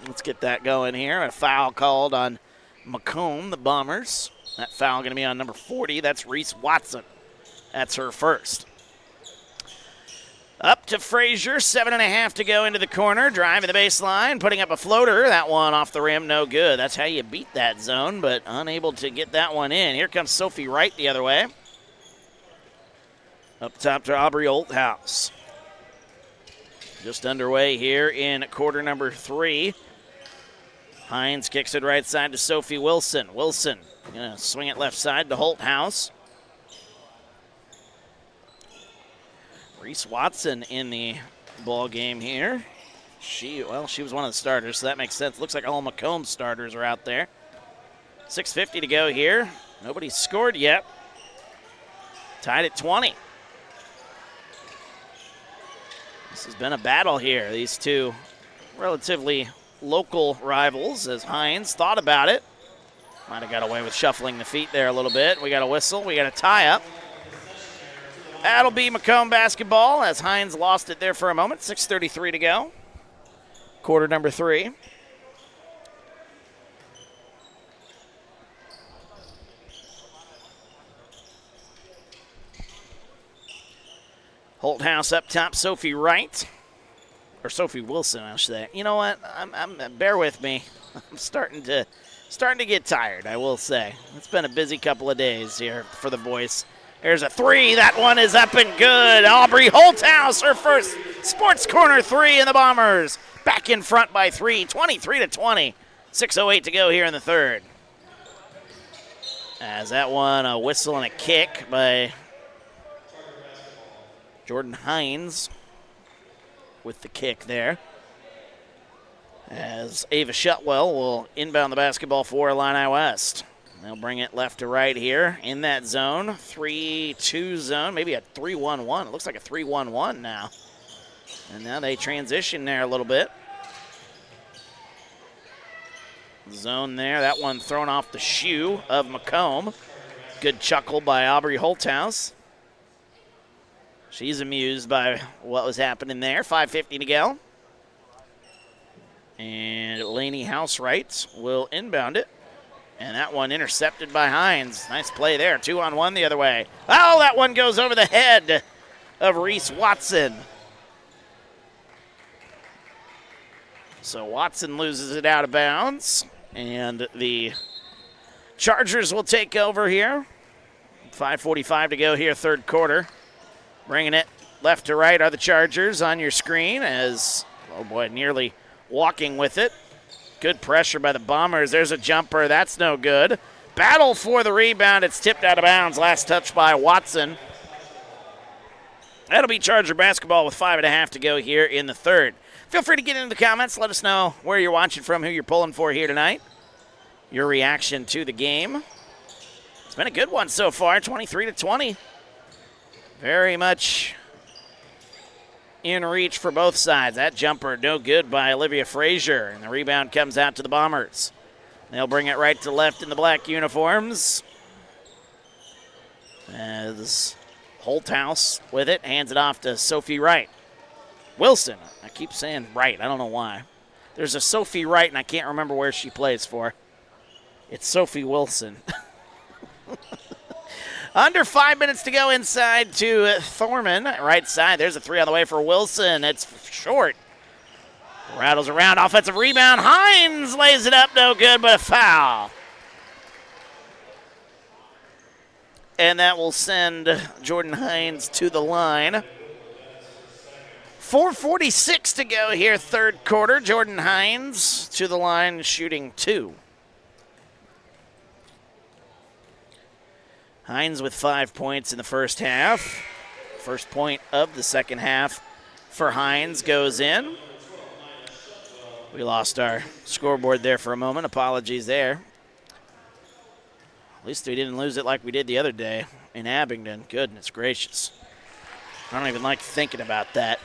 Speaker 1: Let's get that going here. A foul called on Macomb, the Bombers. That foul going to be on number 40. That's Reese Watson. That's her first. Up to Frazier, 7.5 to go into the corner, driving the baseline, putting up a floater. That one off the rim, no good. That's how you beat that zone, but unable to get that one in. Here comes Sophie Wright the other way. Up top to Aubrey Olthouse. Just underway here in quarter number 3. Hines kicks it right side to Sophie Wilson. Wilson going to swing it left side to Holthouse. Reese Watson in the ball game here. She was one of the starters, so that makes sense. Looks like all Macomb starters are out there. 6:50 to go here. Nobody's scored yet. Tied at 20. This has been a battle here. These two relatively local rivals, as Hines thought about it. Might have got away with shuffling the feet there a little bit. We got a whistle. We got a tie-up. That'll be Macomb basketball as Hines lost it there for a moment. 6:33 to go. Quarter number 3. Holthouse up top, Sophie Wright. Or Sophie Wilson, I should say. You know what? I'm bear with me. I'm starting to get tired, I will say. It's been a busy couple of days here for the boys. There's a three. That one is up and good. Aubrey Holthouse, her first Sports Corner 3 in the Bombers. Back in front by 3, 23-20. 6:08 to go here in the third. As that one, a whistle and a kick by Jordan Hines with the kick there. As Ava Shutwell will inbound the basketball for Illini West. They'll bring it left to right here in that zone. 3-2 zone, maybe a 3-1-1. It looks like a 3-1-1 now. And now they transition there a little bit. Zone there, that one thrown off the shoe of Macomb. Good chuckle by Aubrey Holthouse. She's amused by what was happening there. 5:50 to go. And Lainey Housewright will inbound it. And that one intercepted by Hines. Nice play there. 2-on-1 the other way. Oh, that one goes over the head of Reese Watson. So Watson loses it out of bounds. And the Chargers will take over here. 5:45 to go here, third quarter. Bringing it left to right are the Chargers on your screen as, oh boy, nearly walking with it. Good pressure by the Bombers. There's a jumper. That's no good. Battle for the rebound. It's tipped out of bounds. Last touch by Watson. That'll be Charger basketball with 5.5 to go here in the third. Feel free to get into the comments. Let us know where you're watching from, who you're pulling for here tonight. Your reaction to the game. It's been a good one so far, 23-20. Very much in reach for both sides. That jumper no good by Olivia Frazier, and the rebound comes out to the Bombers. They'll bring it right to left in the black uniforms. As Holthouse with it, hands it off to Sophie Wright. Wilson, I keep saying Wright, I don't know why. There's a Sophie Wright, and I can't remember where she plays for. It's Sophie Wilson. Under 5 minutes to go inside to Thorman. Right side, there's a three on the way for Wilson. It's short. Rattles around, offensive rebound. Hines lays it up, no good, but a foul. And that will send Jordan Hines to the line. 4:46 to go here, third quarter. Jordan Hines to the line, shooting 2. Hines with 5 points in the first half. First point of the second half for Hines goes in. We lost our scoreboard there for a moment. Apologies there. At least we didn't lose it like we did the other day in Abingdon. Goodness gracious. I don't even like thinking about that.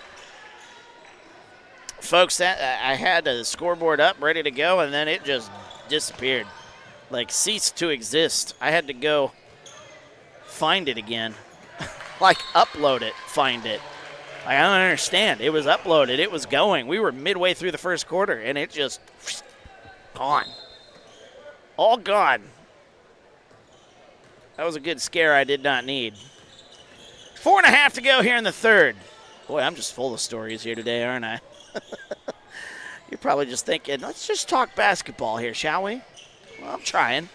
Speaker 1: Folks, I had the scoreboard up, ready to go, and then it just disappeared. Like, ceased to exist. I had to go find it again. Like, upload it, find it. I don't understand. It was uploaded. It was going. We were midway through the first quarter, and it just gone. All gone. That was a good scare I did not need. 4.5 to go here in the third. Boy, I'm just full of stories here today, aren't I? You're probably just thinking, let's just talk basketball here, shall we? Well, I'm trying.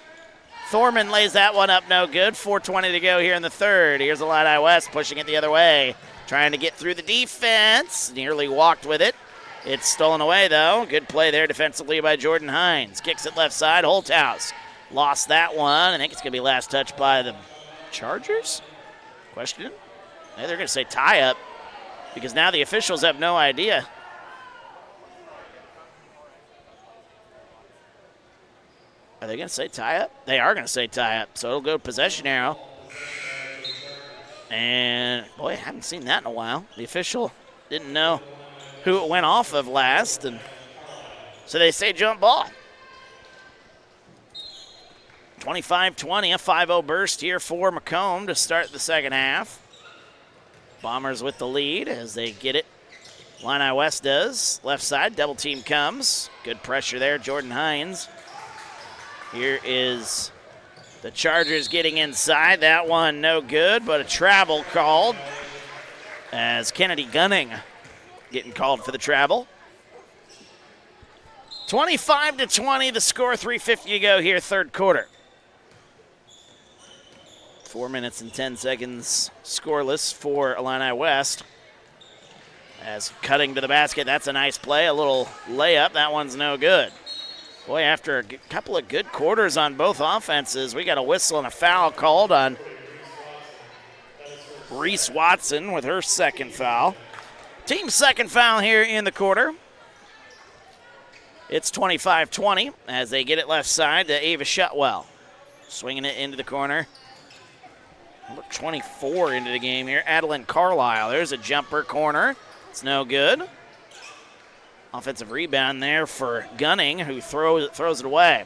Speaker 1: Thorman lays that one up, no good. 4:20 to go here in the third. Here's Illini West pushing it the other way. Trying to get through the defense. Nearly walked with it. It's stolen away, though. Good play there defensively by Jordan Hines. Kicks it left side. Holthouse lost that one. I think it's going to be last touch by the Chargers? Question? They're going to say tie-up because now the officials have no idea. Are they going to say tie-up? They are going to say tie-up, so it'll go possession arrow. And, boy, I haven't seen that in a while. The official didn't know who it went off of last, and so they say jump ball. 25-20, a 5-0 burst here for Macomb to start the second half. Bombers with the lead as they get it. Illini West does. Left side, double team comes. Good pressure there, Jordan Hines. Here is the Chargers getting inside. That one no good, but a travel called as Kennedy Gunning getting called for the travel. 25-20, the score, 3:50 to go here, third quarter. 4 minutes and 10 seconds scoreless for Illini West. As cutting to the basket, that's a nice play, a little layup. That one's no good. Boy, after a couple of good quarters on both offenses, we got a whistle and a foul called on Reese Watson with her second foul. Team's second foul here in the quarter. It's 25-20 as they get it left side to Ava Shutwell. Swinging it into the corner. Number 24 into the game here, Adeline Carlisle. There's a jumper corner. It's no good. Offensive rebound there for Gunning, who throws it away.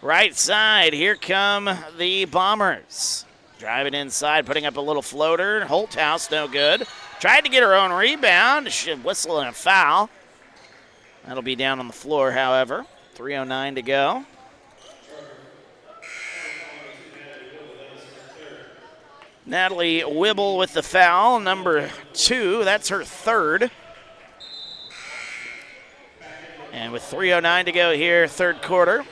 Speaker 1: Right side, here come the Bombers. Driving inside, putting up a little floater. Holthouse, no good. Tried to get her own rebound. Should whistle and a foul. That'll be down on the floor, however. 3:09 to go. Natalie Wibble with the foul, number 2. That's her third. And with 3:09 to go here, third quarter,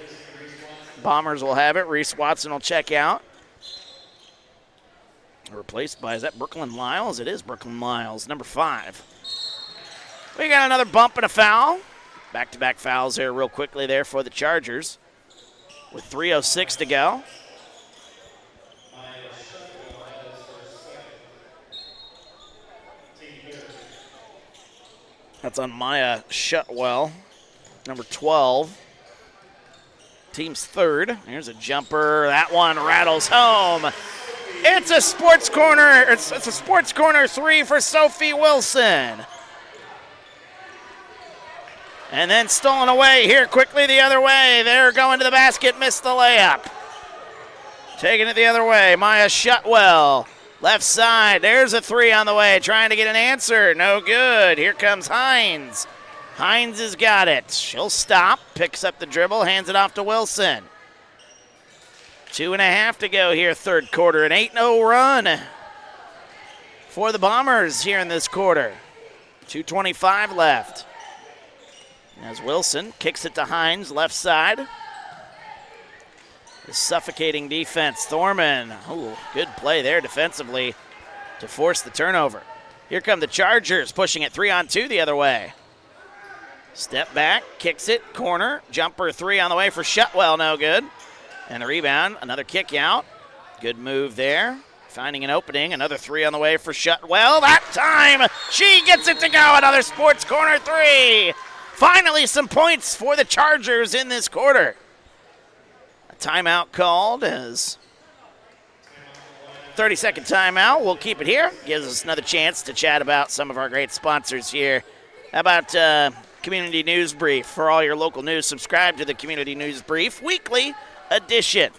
Speaker 1: Bombers will have it. Reese Watson will check out. Replaced by, is that Brooklyn Lyles? It is Brooklyn Lyles, number 5. We got another bump and a foul. Back-to-back fouls here real quickly there for the Chargers. With 3:06 to go. That's on Maya Shutwell, number 12. Team's third. Here's a jumper. That one rattles home. It's a sports corner. It's a sports corner 3 for Sophie Wilson. And then stolen away here quickly the other way. They're going to the basket, missed the layup. Taking it the other way, Maya Shutwell. Left side, there's a 3 on the way, trying to get an answer. No good. Here comes Hines. Hines has got it. She'll stop, picks up the dribble, hands it off to Wilson. 2.5 to go here, third quarter. An 8-0 run for the Bombers here in this quarter. 2:25 left. As Wilson kicks it to Hines, left side. The suffocating defense. Thorman, good play there defensively to force the turnover. Here come the Chargers, pushing it 3-on-2 the other way. Step back, kicks it, corner, jumper 3 on the way for Shutwell, no good. And the rebound, another kick out. Good move there finding an opening. Another three on the way for Shutwell. That time, she gets it to go. Another sports corner three. Finally, some points for the Chargers in this quarter. A timeout called as 30-second timeout. We'll keep it here. Gives us another chance to chat about some of our great sponsors here. How about Community News Brief? For all your local news, subscribe to the Community News Brief weekly edition.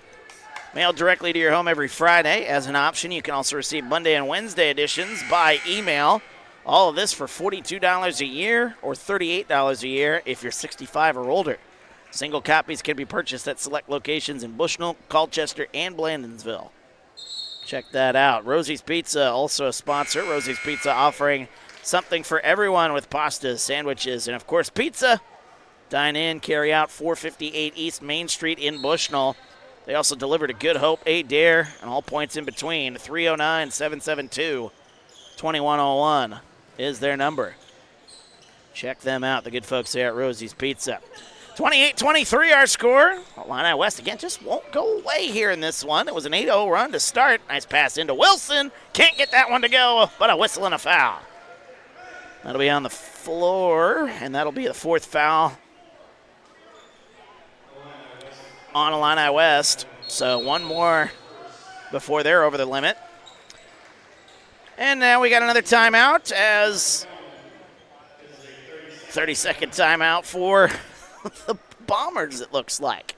Speaker 1: Mailed directly to your home every Friday as an option. You can also receive Monday and Wednesday editions by email. All of this for $42 a year or $38 a year if you're 65 or older. Single copies can be purchased at select locations in Bushnell, Colchester, and Blandonsville. Check that out. Rosie's Pizza, also a sponsor. Rosie's Pizza offering something for everyone with pastas, sandwiches, and, of course, pizza. Dine in, carry out, 458 East Main Street in Bushnell. They also deliver to Good Hope, Adair, and all points in between. 309-772-2101 is their number. Check them out, the good folks there at Rosie's Pizza. 28-23 our score. Illini West again just won't go away here in this one. It was an 8-0 run to start. Nice pass into Wilson. Can't get that one to go, but a whistle and a foul. That'll be on the floor, and that'll be the fourth foul on Illini West. So one more before they're over the limit. And now we got another timeout as 30-second timeout for the Bombers, it looks like.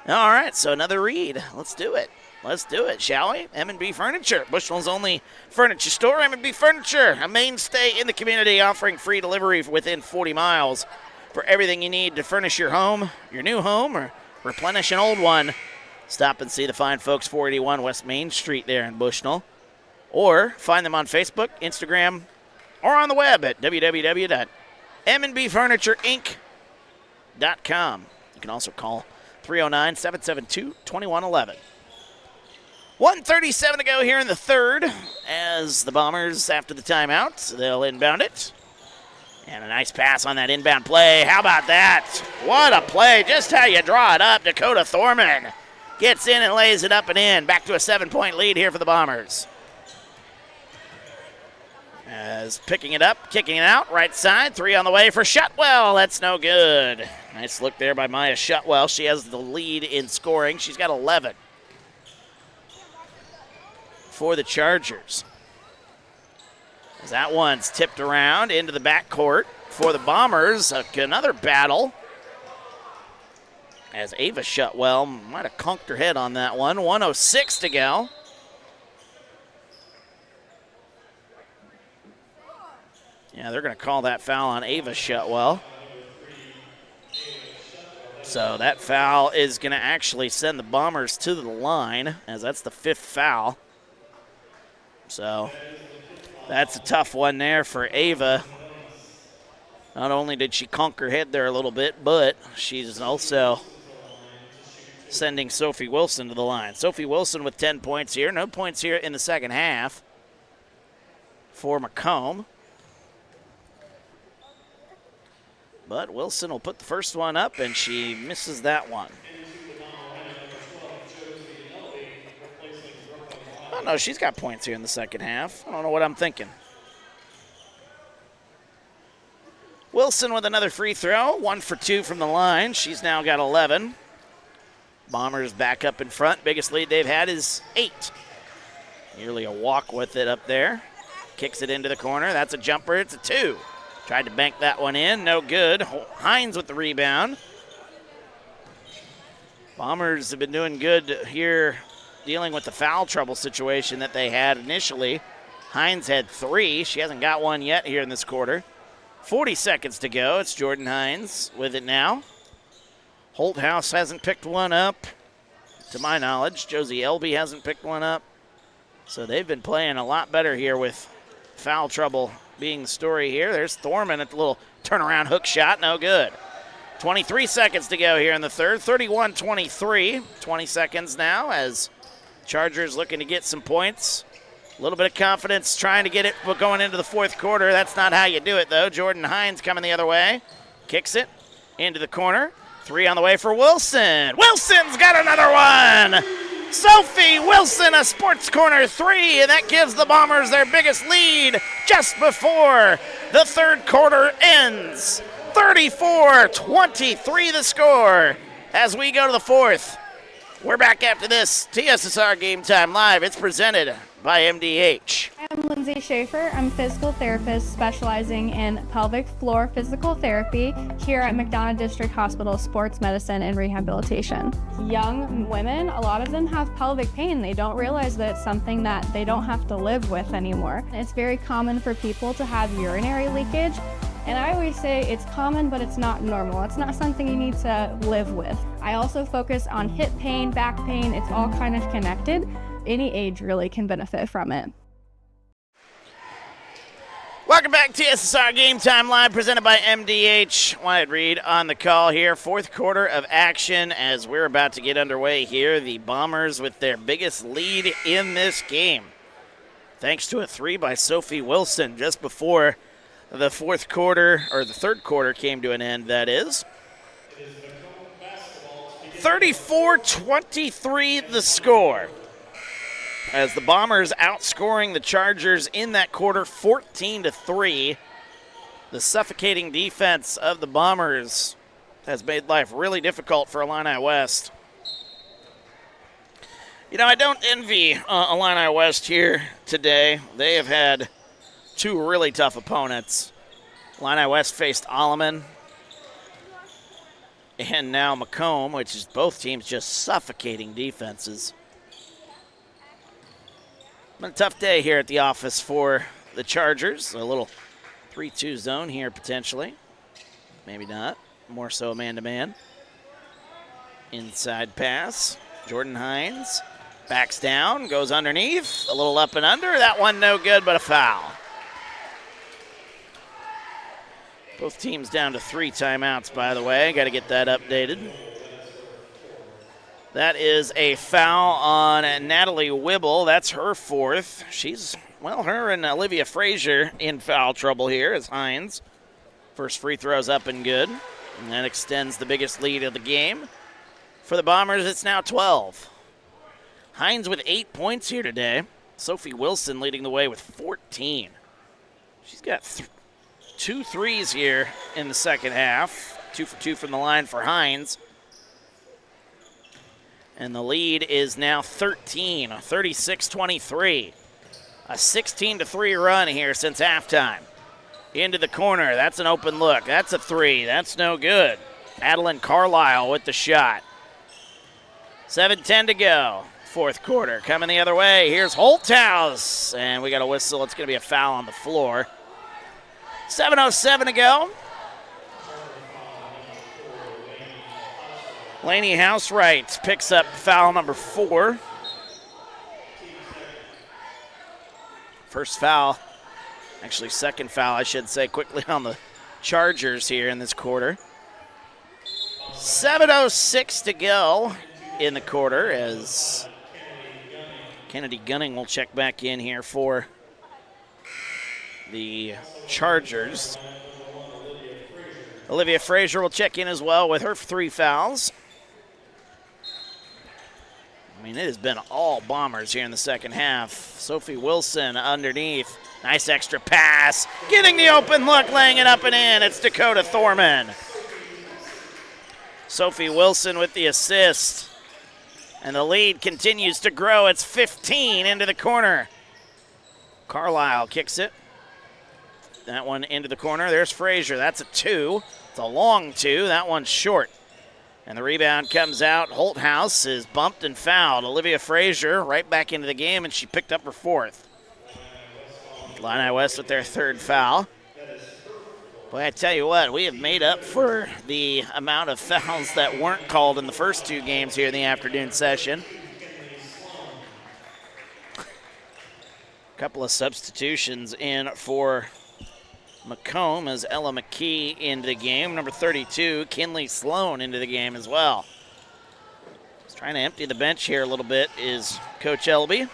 Speaker 1: All right, so another read. Let's do it. Let's do it, shall we? M&B Furniture, Bushnell's only furniture store. M&B Furniture, a mainstay in the community, offering free delivery within 40 miles for everything you need to furnish your home, your new home, or replenish an old one. Stop and see the fine folks, 481 West Main Street there in Bushnell. Or find them on Facebook, Instagram, or on the web at www.mbfurniturinc.com. You can also call 309-772-2111. 1:37 to go here in the third as the Bombers, after the timeout, they'll inbound it. And a nice pass on that inbound play. How about that? What a play. Just how you draw it up. Dakota Thorman gets in and lays it up and in. Back to a 7-point lead here for the Bombers. As picking it up, kicking it out, right side, three on the way for Shutwell. That's no good. Nice look there by Maya Shutwell. She has the lead in scoring. She's got 11 for the Chargers. As that one's tipped around into the backcourt for the Bombers. Another battle. As Ava Shutwell might have conked her head on that one. 1:06 to go. Yeah, they're going to call that foul on Ava Shutwell. So that foul is going to actually send the Bombers to the line, as that's the fifth foul. So that's a tough one there for Ava. Not only did she conk her head there a little bit, but she's also sending Sophie Wilson to the line. Sophie Wilson with 10 points here. No points here in the second half for Macomb. But Wilson will put the first one up, and she misses that one. Oh, no, she's got points here in the second half. I don't know what I'm thinking. Wilson with another free throw. 1 for 2 from the line. She's now got 11. Bombers back up in front. Biggest lead they've had is 8. Nearly a walk with it up there. Kicks it into the corner. That's a jumper. It's a 2. Tried to bank that one in. No good. Hines with the rebound. Bombers have been doing good here dealing with the foul trouble situation that they had initially. Hines had 3. She hasn't got one yet here in this quarter. 40 seconds to go. It's Jordan Hines with it now. Holthouse hasn't picked one up, to my knowledge. Josie Elby hasn't picked one up. So they've been playing a lot better here with foul trouble being the story here. There's Thorman at the little turnaround hook shot. No good. 23 seconds to go here in the third. 31-23. 20 seconds now as Chargers looking to get some points. A little bit of confidence trying to get it going into the fourth quarter. That's not how you do it, though. Jordan Hines coming the other way. Kicks it into the corner. 3 on the way for Wilson. Wilson's got another one. Sophie Wilson, a sports corner 3, and that gives the Bombers their biggest lead just before the third quarter ends. 34-23 the score as we go to the fourth. We're back after this. TSSR Game Time Live. It's presented by MDH.
Speaker 6: I'm Lindsay Schaefer. I'm a physical therapist specializing in pelvic floor physical therapy here at McDonough District Hospital Sports Medicine and Rehabilitation. Young women, a lot of them have pelvic pain. They don't realize that it's something that they don't have to live with anymore. It's very common for people to have urinary leakage. And I always say it's common, but it's not normal. It's not something you need to live with. I also focus on hip pain, back pain. It's all kind of connected. Any age really can benefit from it.
Speaker 1: Welcome back to TSSR Game Time Live, presented by MDH. Wyatt Reed on the call here. Fourth quarter of action as we're about to get underway here. The Bombers with their biggest lead in this game, thanks to a 3 by Sophie Wilson just before the fourth quarter, or the third quarter came to an end, that is. 34-23 the score, as the Bombers outscoring the Chargers in that quarter 14-3. The suffocating defense of the Bombers has made life really difficult for Illini West. You know, I don't envy Illini West here today. They have had 2 really tough opponents. Illini West faced Alleman and now Macomb, which is both teams just suffocating defenses. Been a tough day here at the office for the Chargers. A little 3-2 zone here potentially. Maybe not. More so man-to-man. Inside pass. Jordan Hines backs down, goes underneath. A little up and under. That one no good, but a foul. Both teams down to 3 timeouts, by the way. Got to get that updated. That is a foul on Natalie Wibble. That's her 4th. She's, well, her and Olivia Frazier in foul trouble here as Hines. First free throw's up and good. And that extends the biggest lead of the game. For the Bombers, it's now 12. Hines with 8 points here today. Sophie Wilson leading the way with 14. She's got 2 threes here in the second half. 2 for 2 from the line for Hines. And the lead is now 13, 36-23. A 16-3 run here since halftime. Into the corner, that's an open look. That's a 3, that's no good. Adeline Carlisle with the shot. 7:10 to go. Fourth quarter coming the other way. Here's Holthouse, and we got a whistle. It's going to be a foul on the floor. 7:07 to go. Laney Housewright picks up foul number 4. First foul, actually second foul, I should say, quickly on the Chargers here in this quarter. 7:06 to go in the quarter as Kennedy Gunning will check back in here for the Chargers. Olivia Frazier will check in as well with her 3 fouls. I mean, it has been all Bombers here in the second half. Sophie Wilson underneath. Nice extra pass. Getting the open look, laying it up and in. It's Dakota Thorman. Sophie Wilson with the assist. And the lead continues to grow. It's 15 into the corner. Carlisle kicks it. That one into the corner. There's Frazier. That's a 2. It's a long 2. That one's short. And the rebound comes out. Holthouse is bumped and fouled. Olivia Frazier right back into the game, and she picked up her 4th. Illini West with their 3rd foul. Boy, I tell you what, we have made up for the amount of fouls that weren't called in the first 2 games here in the afternoon session. A couple of substitutions in for Macomb as Ella McKee into the game. Number 32, Kinley Sloan into the game as well. He's trying to empty the bench here a little bit is Coach Elby.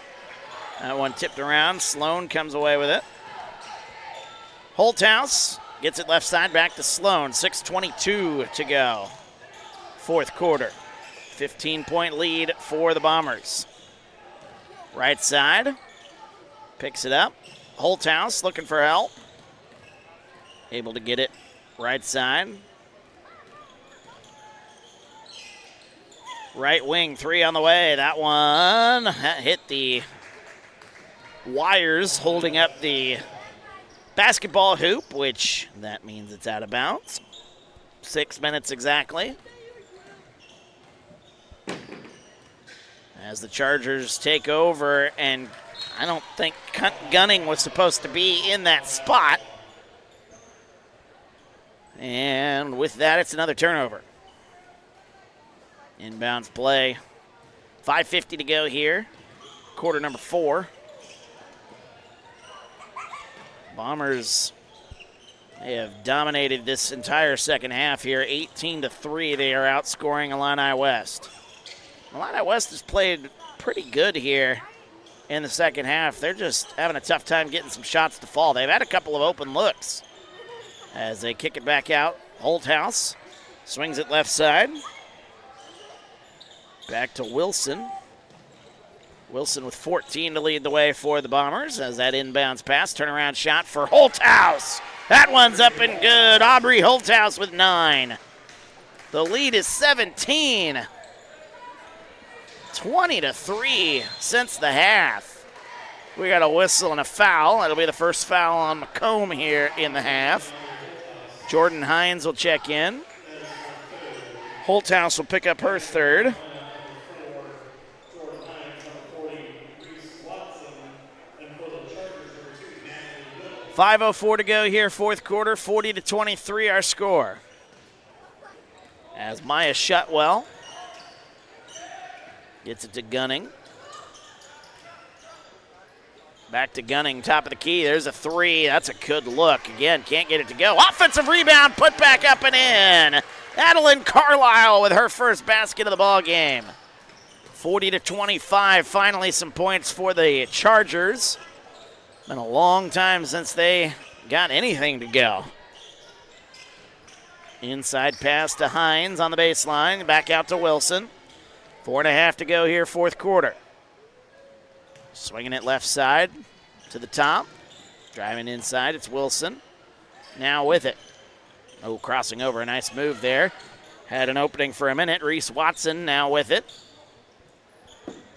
Speaker 1: That one tipped around. Sloan comes away with it. Holthouse gets it left side back to Sloan. 6:22 to go. Fourth quarter. 15-point lead for the Bombers. Right side. Picks it up. Holthouse looking for help. Able to get it right side. Right wing, 3 on the way. That one hit the wires holding up the basketball hoop, which that means it's out of bounds. 6 minutes exactly. As the Chargers take over, and I don't think Gunning was supposed to be in that spot. And with that, it's another turnover. Inbounds play. 5:50 to go here. Quarter number 4. Bombers, they have dominated this entire second half here. 18-3, they are outscoring Illini West. Illini West has played pretty good here in the second half. They're just having a tough time getting some shots to fall. They've had a couple of open looks. As they kick it back out, Holthouse swings it left side. Back to Wilson. Wilson with 14 to lead the way for the Bombers as that inbounds pass. Turnaround shot for Holthouse. That one's up and good. Aubrey Holthouse with 9. The lead is 17. 20-3 since the half. We got a whistle and a foul. It'll be the first foul on Macomb here in the half. Jordan Hines will check in. Holthouse will pick up her third. 5:04 to go here, fourth quarter. 40-23 our score. As Maya Shutwell gets it to Gunning. Back to Gunning, top of the key. There's a 3. That's a good look. Again, can't get it to go. Offensive rebound, put back up and in. Adeline Carlisle with her first basket of the ball game. 40-25. Finally, some points for the Chargers. Been a long time since they got anything to go. Inside pass to Hines on the baseline. Back out to Wilson. 4.5 to go here, fourth quarter. Swinging it left side to the top. Driving inside, it's Wilson. Now with it. Oh, crossing over, a nice move there. Had an opening for a minute. Reese Watson now with it.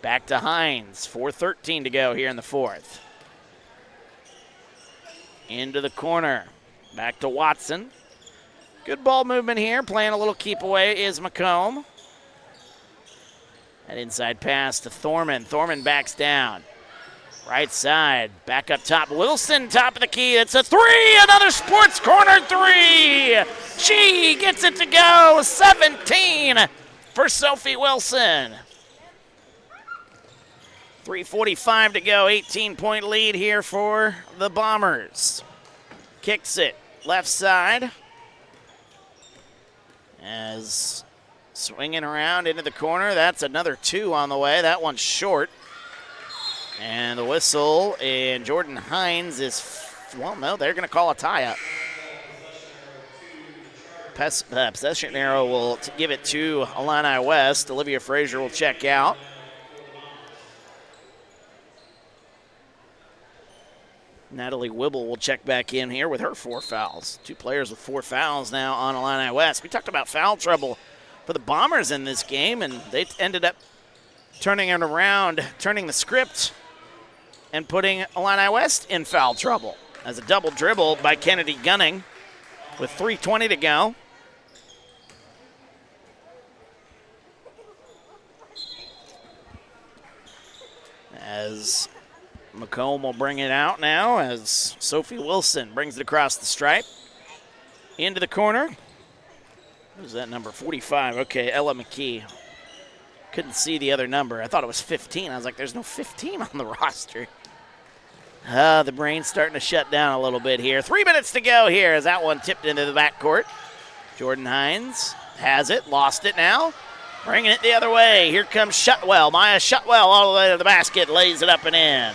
Speaker 1: Back to Hines. 4:13 to go here in the fourth. Into the corner. Back to Watson. Good ball movement here. Playing a little keep away is Macomb. That inside pass to Thorman. Thorman backs down. Right side. Back up top. Wilson, top of the key. It's a 3. Another sports corner 3. She gets it to go. 17 for Sophie Wilson. 3:45 to go. 18-point lead here for the Bombers. Kicks it left side. As swinging around into the corner. That's another 2 on the way. That one's short. And the whistle, and Jordan Hines is, well, no, they're going to call a tie-up. Possession arrow will give it to Illini West. Olivia Frazier will check out. Natalie Wibble will check back in here with her 4 fouls. 2 players with 4 fouls now on Illini West. We talked about foul trouble for the Bombers in this game, and they ended up turning it around, turning the script, and putting Illini West in foul trouble. As a double dribble by Kennedy Gunning with 3:20 to go. As Macomb will bring it out now as Sophie Wilson brings it across the stripe. Into the corner. Who's that number? 45. Okay, Ella McKee. Couldn't see the other number. I thought it was 15. I was like, there's no 15 on the roster. The brain's starting to shut down a little bit here. 3 minutes to go here as that one tipped into the backcourt. Jordan Hines has it, lost it now. Bringing it the other way. Here comes Shutwell. Maya Shutwell all the way to the basket, lays it up and in.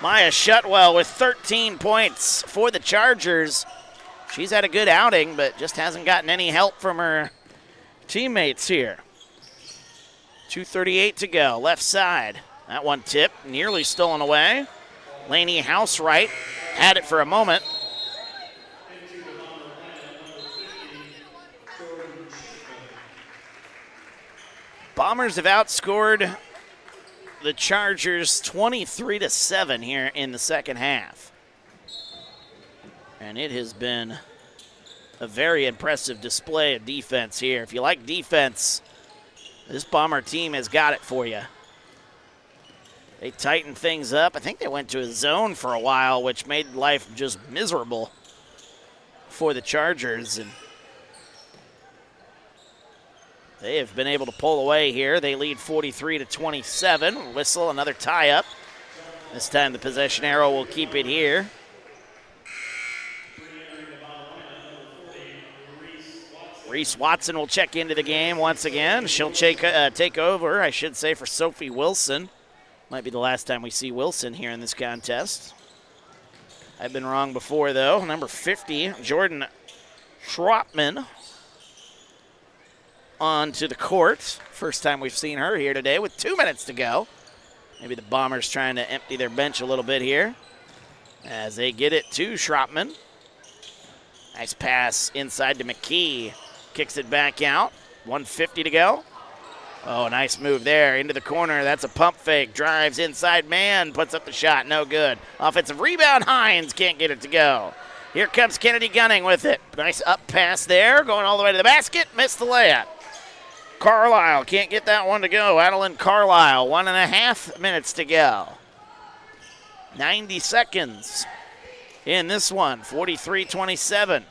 Speaker 1: Maya Shutwell with 13 points for the Chargers. She's had a good outing, but just hasn't gotten any help from her teammates here. 2:38 to go, left side. That one tipped, nearly stolen away. Laney Housewright had it for a moment. Bombers have outscored the Chargers 23-7 here in the second half. And it has been a very impressive display of defense here. If you like defense, this Bomber team has got it for you. They tightened things up. I think they went to a zone for a while, which made life just miserable for the Chargers. And they have been able to pull away here. They lead 43-27. Whistle, another tie-up. This time the possession arrow will keep it here. Reese Watson will check into the game once again. She'll take over, I should say, for Sophie Wilson. Might be the last time we see Wilson here in this contest. I've been wrong before, though. Number 50, Jordan Schrottman, onto the court. First time we've seen her here today with 2 minutes to go. Maybe the Bombers trying to empty their bench a little bit here as they get it to Schrottman. Nice pass inside to McKee. Kicks it back out. 1:50 to go. Oh, nice move there into the corner. That's a pump fake. Drives inside man. Puts up the shot. No good. Offensive rebound. Hines can't get it to go. Here comes Kennedy Gunning with it. Nice up pass there. Going all the way to the basket. Missed the layup. Carlisle can't get that one to go. Adeline Carlisle. 1.5 minutes to go. 90 seconds in this one. 43-27.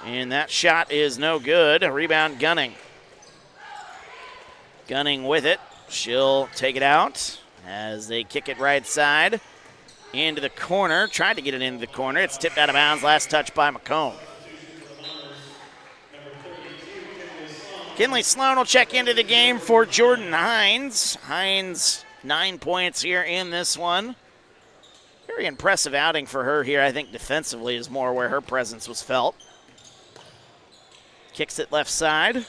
Speaker 1: And that shot is no good. A rebound Gunning. Gunning with it. She'll take it out as they kick it right side into the corner. Tried to get it into the corner. It's tipped out of bounds. Last touch by Macomb. Kinley Sloan will check into the game for Jordan Hines. Hines, 9 points here in this one. Very impressive outing for her here. I think defensively is more where her presence was felt. Kicks it left side.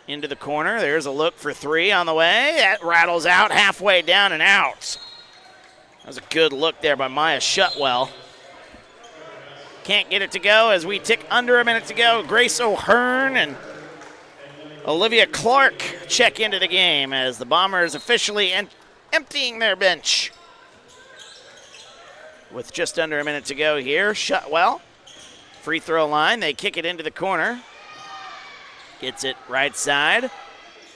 Speaker 1: Into the corner. There's a look for three on the way. That rattles out halfway down and out. That was a good look there by Maya Shutwell. Can't get it to go as we tick under a minute to go. Grace O'Hearn and Olivia Clark check into the game as the Bombers officially emptying their bench. With just under a minute to go here, Shutwell, free throw line. They kick it into the corner. Gets it right side.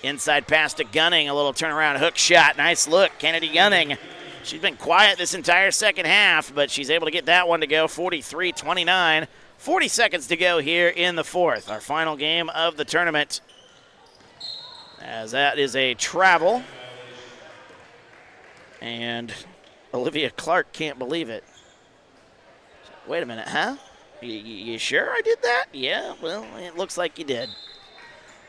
Speaker 1: Inside pass to Gunning. A little turnaround hook shot. Nice look. Kennedy Gunning. She's been quiet this entire second half, but she's able to get that one to go. 43-29. 40 seconds to go here in the fourth. Our final game of the tournament. As that is a travel. And Olivia Clark can't believe it. Wait a minute, huh? You sure I did that? Yeah, well, it looks like you did.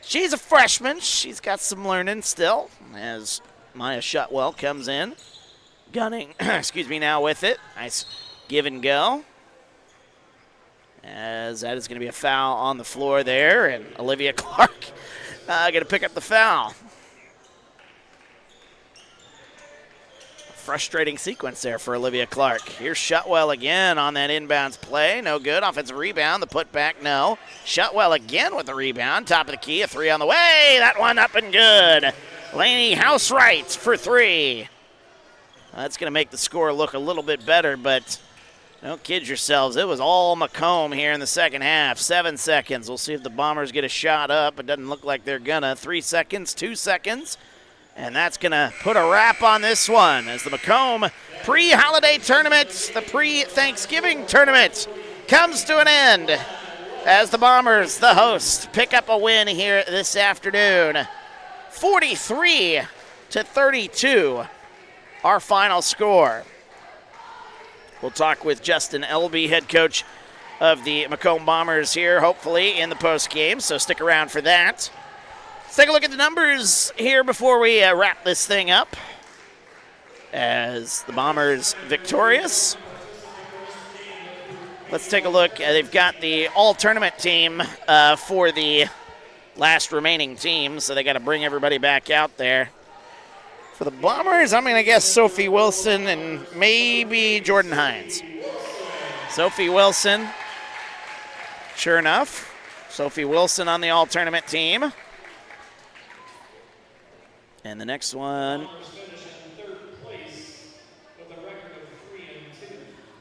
Speaker 1: She's a freshman. She's got some learning still as Maya Shutwell comes in. Gunning, now with it. Nice give and go. As that is going to be a foul on the floor there, and Olivia Clark going to pick up the foul. Frustrating sequence there for Olivia Clark. Here's Shutwell again on that inbounds play. No good. Offensive rebound. The putback, no. Shutwell again with the rebound. Top of the key. A three on the way. That one up and good. Laney Housewright for three. That's going to make the score look a little bit better, but don't kid yourselves. It was all Macomb here in the second half. 7 seconds. We'll see if the Bombers get a shot up. It doesn't look like they're going to. 3 seconds, 2 seconds. And that's going to put a wrap on this one as the Macomb pre-holiday tournament, the pre-Thanksgiving tournament, comes to an end as the Bombers, the host, pick up a win here this afternoon. 43-32, our final score. We'll talk with Justin Elby, head coach of the Macomb Bombers here, hopefully in the postgame, so stick around for that. Let's take a look at the numbers here before we wrap this thing up. As the Bombers victorious. Let's take a look. They've got the all-tournament team for the last remaining team, so they got to bring everybody back out there. For the Bombers, I'm going to guess Sophie Wilson and maybe Jordan Hines. Sophie Wilson, sure enough, Sophie Wilson on the all-tournament team. And the next one.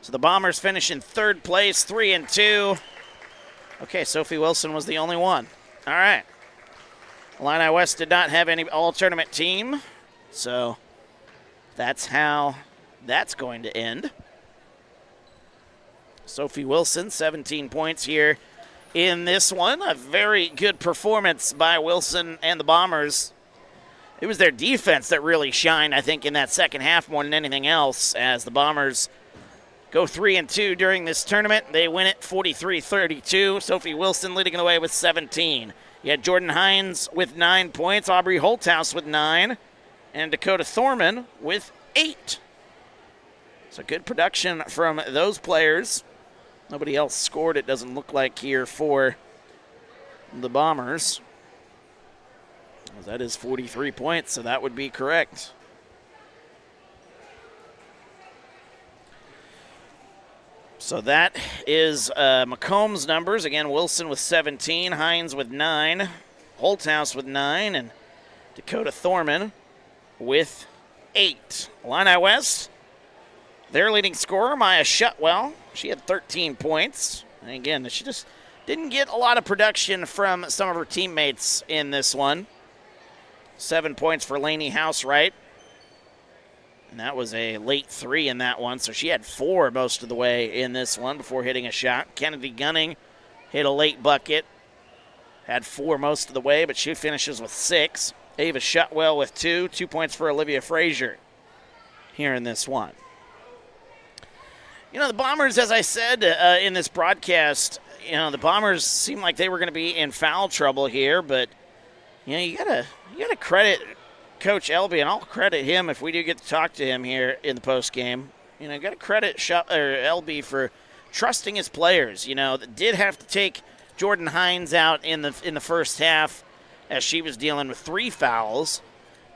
Speaker 1: So the Bombers finish in third place, 3-2. Okay, Sophie Wilson was the only one. All right. Illini West did not have any all-tournament team, so that's how that's going to end. Sophie Wilson, 17 points here in this one. A very good performance by Wilson and the Bombers. It was their defense that really shined, I think, in that second half more than anything else, as the Bombers go 3-2 during this tournament. They win it 43-32. Sophie Wilson leading the way with 17. You had Jordan Hines with 9 points, Aubrey Holthouse with 9, and Dakota Thorman with 8. So good production from those players. Nobody else scored, it doesn't look like, here for the Bombers. That is 43 points, so that would be correct. So that is Macomb's numbers. Again, Wilson with 17, Hines with 9, Holthouse with 9, and Dakota Thorman with 8. Illini West, their leading scorer, Maya Shutwell. She had 13 points. And again, she just didn't get a lot of production from some of her teammates in this one. 7 points for Lainey Housewright. And that was a late 3 in that one, so she had 4 most of the way in this one before hitting a shot. Kennedy Gunning hit a late bucket. Had 4 most of the way, but she finishes with 6. Ava Shutwell with 2. 2 points for Olivia Frazier here in this one. You know, the Bombers, as I said in this broadcast, you know, the Bombers seemed like they were going to be in foul trouble here, but, you know, you gotta credit Coach Elby, and I'll credit him if we do get to talk to him here in the post game. You know, got to credit Elby for trusting his players. You know, did have to take Jordan Hines out in the first half as she was dealing with 3 fouls.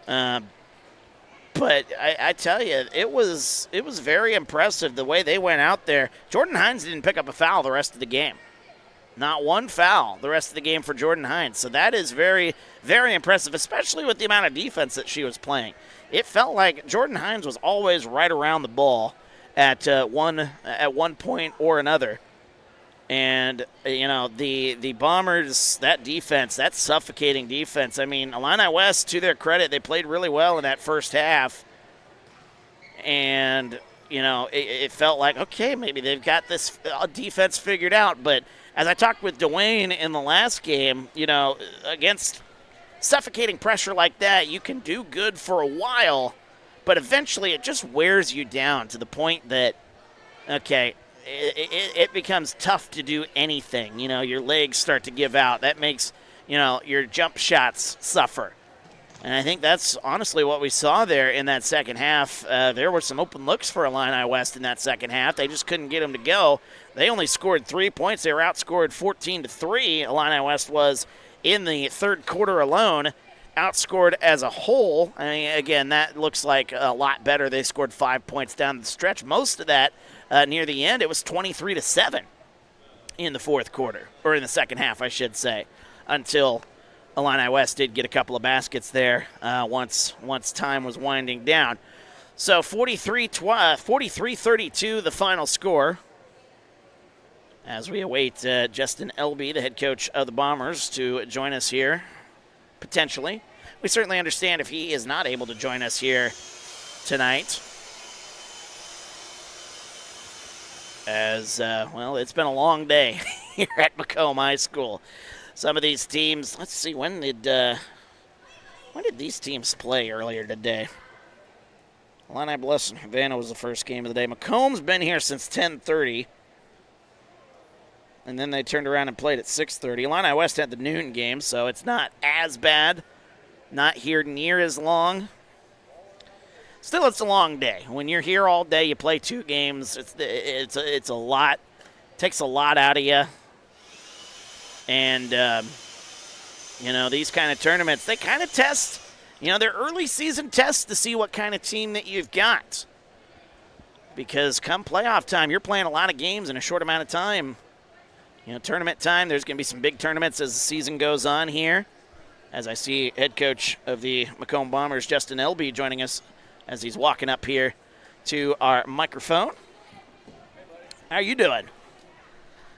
Speaker 1: But I tell you, it was very impressive the way they went out there. Jordan Hines didn't pick up a foul the rest of the game. Not one foul the rest of the game for Jordan Hines. So that is very, very impressive, especially with the amount of defense that she was playing. It felt like Jordan Hines was always right around the ball at one point or another. And, you know, the Bombers, that defense, that suffocating defense. I mean, Illini West, to their credit, they played really well in that first half. And, you know, it felt like, okay, maybe they've got this defense figured out. But as I talked with Dwayne in the last game, you know, against suffocating pressure like that, you can do good for a while, but eventually it just wears you down to the point that, okay, it becomes tough to do anything. You know, your legs start to give out. That makes, you know, your jump shots suffer. And I think that's honestly what we saw there in that second half. There were some open looks for Illini West in that second half. They just couldn't get them to go. They only scored 3 points. They were outscored 14-3. Illini West was in the third quarter alone, outscored as a whole. I mean, again, that looks like a lot better. They scored 5 points down the stretch. Most of that near the end, it was 23-7 in the fourth quarter, or in the second half, I should say, until Illini West did get a couple of baskets there once time was winding down. So 43-32, the final score, as we await Justin Elby, the head coach of the Bombers, to join us here, potentially. We certainly understand if he is not able to join us here tonight, as, well, it's been a long day here at Macomb High School. Some of these teams, let's see, when did these teams play earlier today? Illini Bless and Havana was the first game of the day. Macomb's been here since 10:30, and then they turned around and played at 6:30. Illini West had the noon game, so it's not as bad, not here near as long. Still, it's a long day. When you're here all day, you play 2 games. It's a lot. Takes a lot out of you. And You know, these kind of tournaments, they kind of test, you know, they're early season tests to see what kind of team that you've got. Because come playoff time, you're playing a lot of games in a short amount of time. You know, tournament time, there's going to be some big tournaments as the season goes on here. As I see head coach of the Macomb Bombers, Justin Elby, joining us as he's walking up here to our microphone. How are you doing?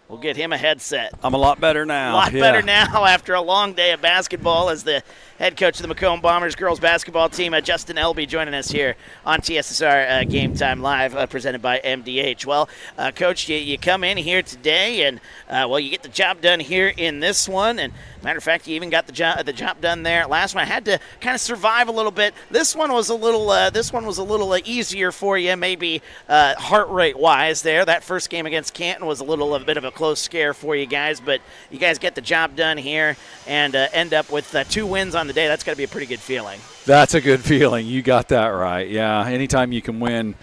Speaker 1: We'll get him a headset.
Speaker 7: I'm a lot better now.
Speaker 1: A lot better now after a long day of basketball as the head coach of the Macomb Bombers girls basketball team, Justin Elby, joining us here on TSSR Game Time Live, presented by MDH. Well, Coach, you come in here today, and, you get the job done here in this one. And matter of fact, you even got the job done there last one. I had to kind of survive a little bit. This one was a little easier for you, maybe heart rate wise. There, that first game against Canton was a bit of a close scare for you guys, but you guys get the job done here and end up with 2 wins on the day. That's got to be a pretty good feeling.
Speaker 7: That's a good feeling. You got that right. Yeah, anytime you can win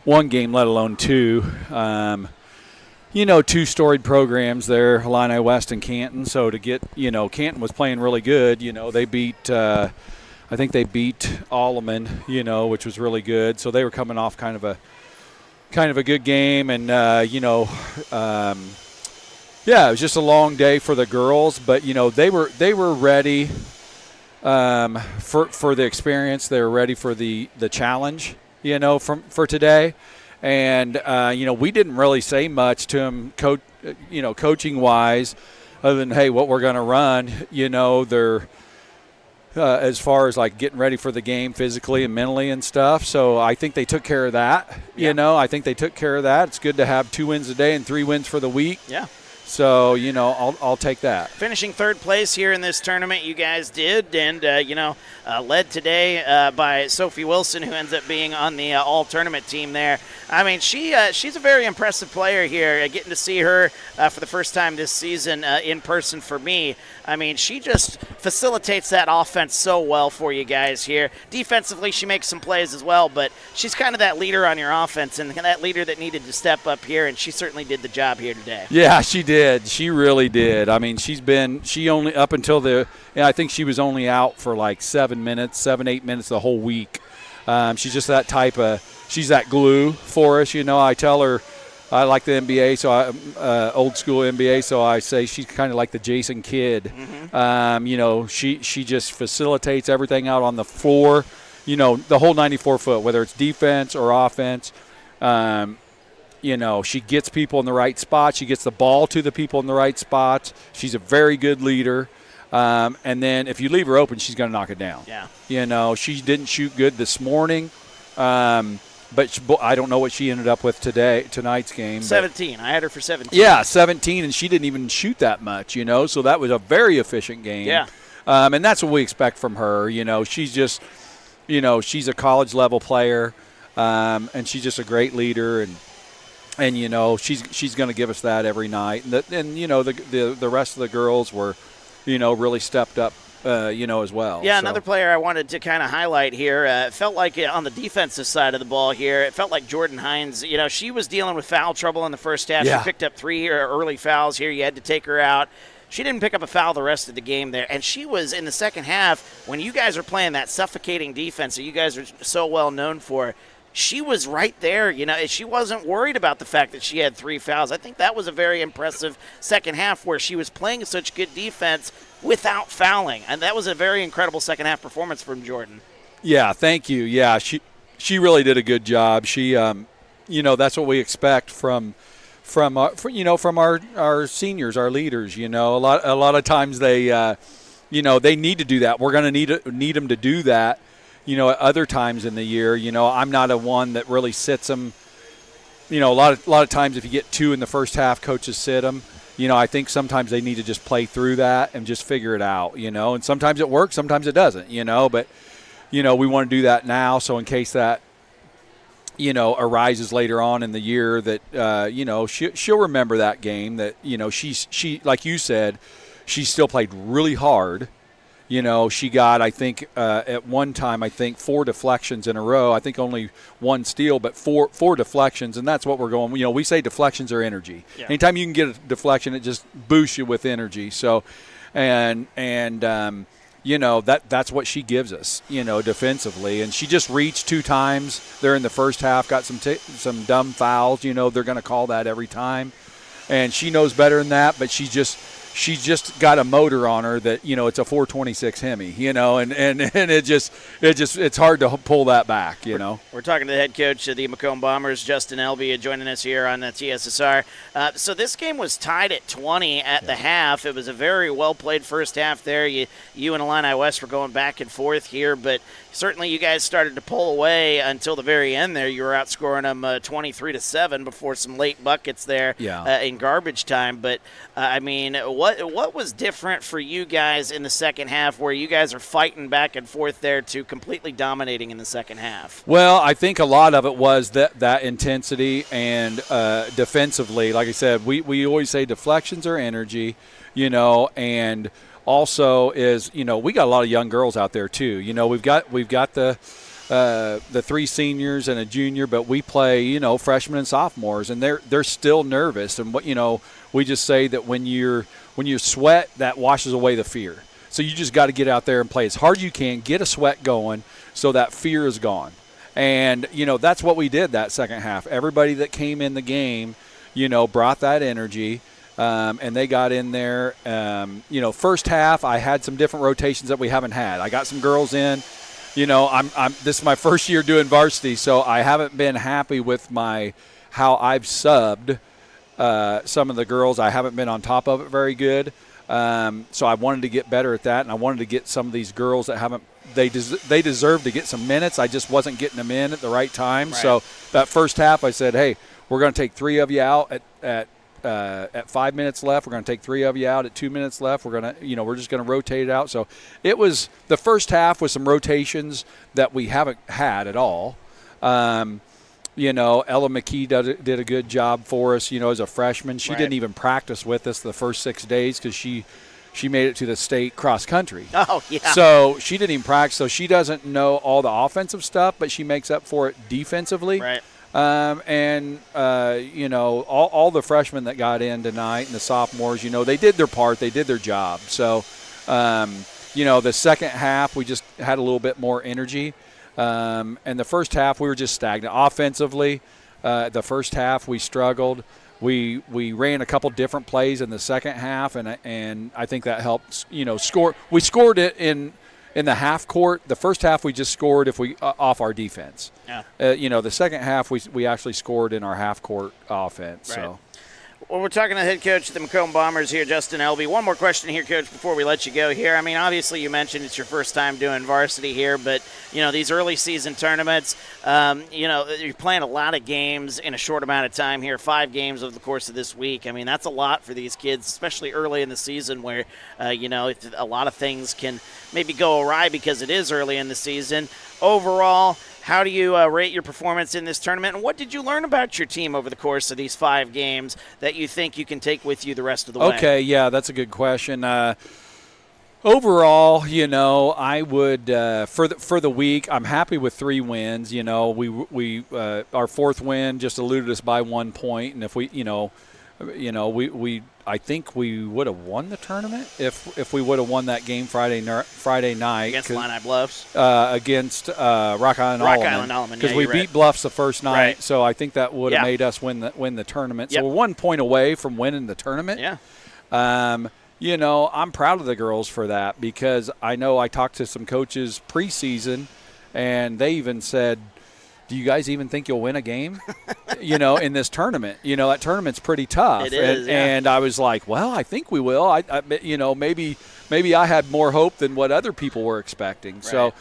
Speaker 7: one game, let alone 2. 2 storied programs there, Illini West and Canton. So to get, Canton was playing really good. They beat, I think they beat Alleman, which was really good. So they were coming off kind of a good game, and it was just a long day for the girls, but they were ready for the experience. They were ready for the challenge, for today. And, we didn't really say much to them, coaching-wise, other than, hey, what we're going to run. They're as far as, like, getting ready for the game physically and mentally and stuff. So I think they took care of that.
Speaker 1: Yeah.
Speaker 7: I think they took care of that. It's good to have 2 wins a day and 3 wins for the week.
Speaker 1: Yeah.
Speaker 7: So, I'll take that.
Speaker 1: Finishing third place here in this tournament, you guys did, and, led today by Sophie Wilson, who ends up being on the all-tournament team there. I mean, she's a very impressive player here. Getting to see her for the first time this season in person for me. I mean, she just facilitates that offense so well for you guys here. Defensively, she makes some plays as well, but she's kind of that leader on your offense and that leader that needed to step up here, and she certainly did the job here today.
Speaker 7: Yeah, she did. She really did. I mean, up until I think she was only out for like 7, 8 minutes the whole week. She's just that she's that glue for us. I tell her I like the NBA, old school NBA, so I say she's kind of like the Jason Kidd.
Speaker 1: Mm-hmm.
Speaker 7: She just facilitates everything out on the floor, the whole 94 foot, whether it's defense or offense. She gets people in the right spot. She gets the ball to the people in the right spots. She's a very good leader. And then if you leave her open, she's going to knock it down.
Speaker 1: Yeah.
Speaker 7: She didn't shoot good this morning. But I don't know what she ended up with tonight's game.
Speaker 1: 17. I had her for 17.
Speaker 7: Yeah, 17, and she didn't even shoot that much, So that was a very efficient game.
Speaker 1: Yeah.
Speaker 7: And that's what we expect from her. She's just, she's a college-level player, and she's just a great leader, and she's going to give us that every night. And the rest of the girls were, really stepped up, as well.
Speaker 1: Yeah,
Speaker 7: so.
Speaker 1: Another player I wanted to kind of highlight here. It felt like on the defensive side of the ball here, it felt like Jordan Hines, she was dealing with foul trouble in the first half.
Speaker 7: Yeah.
Speaker 1: She picked up 3 early fouls here. You had to take her out. She didn't pick up a foul the rest of the game there. And she was in the second half, when you guys are playing that suffocating defense that you guys are so well known for, she was right there. She wasn't worried about the fact that she had 3 fouls. I think that was a very impressive second half where she was playing such good defense without fouling. And that was a very incredible second half performance from Jordan.
Speaker 7: Yeah, thank you. Yeah, she really did a good job. She, that's what we expect from our seniors, our leaders. A lot of times they, they need to do that. We're going to need them to do that. At other times in the year, I'm not a one that really sits them. A lot of times if you get 2 in the first half, coaches sit them. I think sometimes they need to just play through that and just figure it out, And sometimes it works, sometimes it doesn't, But, we want to do that now. So in case that, arises later on in the year that, she'll remember that game that, she like you said, she still played really hard. She got, I think, at one time, 4 deflections in a row. I think only 1 steal, but four deflections, and that's what we're going. We say deflections are energy.
Speaker 1: Yeah.
Speaker 7: Anytime you can get a deflection, it just boosts you with energy. So, and that's what she gives us, defensively. And she just reached 2 times there in the first half, got some dumb fouls. They're going to call that every time, and she knows better than that. But she's just got a motor on her that it's a 426 Hemi, and it's hard to pull that back.
Speaker 1: We're talking to the head coach of the Macomb Bombers, Justin Elby, joining us here on the TSSR. So this game was tied at 20 at the half. It was a very well played first half there. You and Illini West were going back and forth here, but certainly you guys started to pull away until the very end there. You were outscoring them 23-7 before some late buckets there in garbage time. But what was different for you guys in the second half, where you guys are fighting back and forth there to completely dominating in the second half?
Speaker 7: Well, I think a lot of it was that intensity and defensively. Like I said, we always say deflections are energy, and also is, we got a lot of young girls out there too. We've got the 3 seniors and a junior, but we play, freshmen and sophomores, and they're still nervous. And we just say that when you sweat, that washes away the fear. So you just got to get out there and play as hard as you can, get a sweat going, so that fear is gone. And that's what we did that second half. Everybody that came in the game, brought that energy. And they got in there. First half, I had some different rotations that we haven't had. I got some girls in. This is my first year doing varsity, so I haven't been happy with how I've subbed some of the girls. I haven't been on top of it very good. So I wanted to get better at that, and I wanted to get some of these girls that haven't. They deserve to get some minutes. I just wasn't getting them in at the right time. Right. So that first half, I said, hey, we're going to take 3 of you out at 5 minutes left. We're going to take 3 of you out at 2 minutes left. We're going to, we're just going to rotate it out. So it was the first half with some rotations that we haven't had at all. Ella McKee did a good job for us, as a freshman. She didn't even practice with us the first 6 days because she made it to the state cross country.
Speaker 1: Oh, yeah.
Speaker 7: So she didn't even practice. So she doesn't know all the offensive stuff, but she makes up for it defensively.
Speaker 1: Right.
Speaker 7: All the freshmen that got in tonight and the sophomores, they did their part. They did their job. So, the second half, we just had a little bit more energy. And the first half, we were just stagnant. Offensively, the first half, we struggled. We ran a couple different plays in the second half, and I think that helped, score. We scored it in the half court. The first half we just scored off our defense.
Speaker 1: Yeah.
Speaker 7: The second half we actually scored in our half court offense.
Speaker 1: Right.
Speaker 7: So.
Speaker 1: Well, we're talking to the head coach of the Macomb Bombers here, Justin Elby. One more question here, Coach, before we let you go here. Obviously you mentioned it's your first time doing varsity here, but, these early season tournaments, you're playing a lot of games in a short amount of time here, 5 games over the course of this week. That's a lot for these kids, especially early in the season where, a lot of things can maybe go awry because it is early in the season. Overall, how do you rate your performance in this tournament, and what did you learn about your team over the course of these 5 games that you think you can take with you the rest of the way?
Speaker 7: Okay, yeah, that's a good question. Overall, I would for the week, I'm happy with 3 wins. We our 4th win just eluded us by 1 point, and if we I think we would have won the tournament if we would have won that game Friday night
Speaker 1: against Illini Bluffs,
Speaker 7: against Rock Island Alleman, because we beat Bluffs the first night.
Speaker 1: Right.
Speaker 7: So I think that would have made us win the tournament.
Speaker 1: Yep.
Speaker 7: So we're 1 point away from winning the tournament.
Speaker 1: Yeah.
Speaker 7: I'm proud of the girls for that, because I know I talked to some coaches preseason, and they even said, do you guys even think you'll win a game, in this tournament? That tournament's pretty tough.
Speaker 1: It is,
Speaker 7: and I was like, well, I think we will. Maybe I had more hope than what other people were expecting. Right.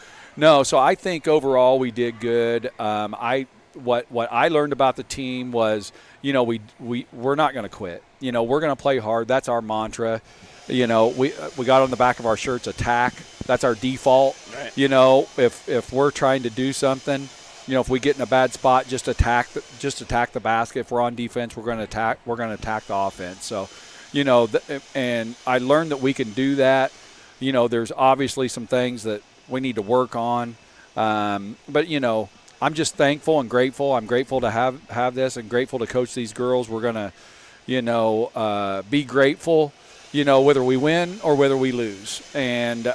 Speaker 7: So I think overall we did good. What I learned about the team was, we're not going to quit. We're going to play hard. That's our mantra. We got on the back of our shirts, attack. That's our default.
Speaker 1: Right.
Speaker 7: If we're trying to do something, if we get in a bad spot, just attack the basket. If we're on defense, we're going to attack the offense. So, and I learned that we can do that. There's obviously some things that we need to work on. But I'm just thankful and grateful. I'm grateful to have this and grateful to coach these girls. We're going to, be grateful whether we win or whether we lose. And,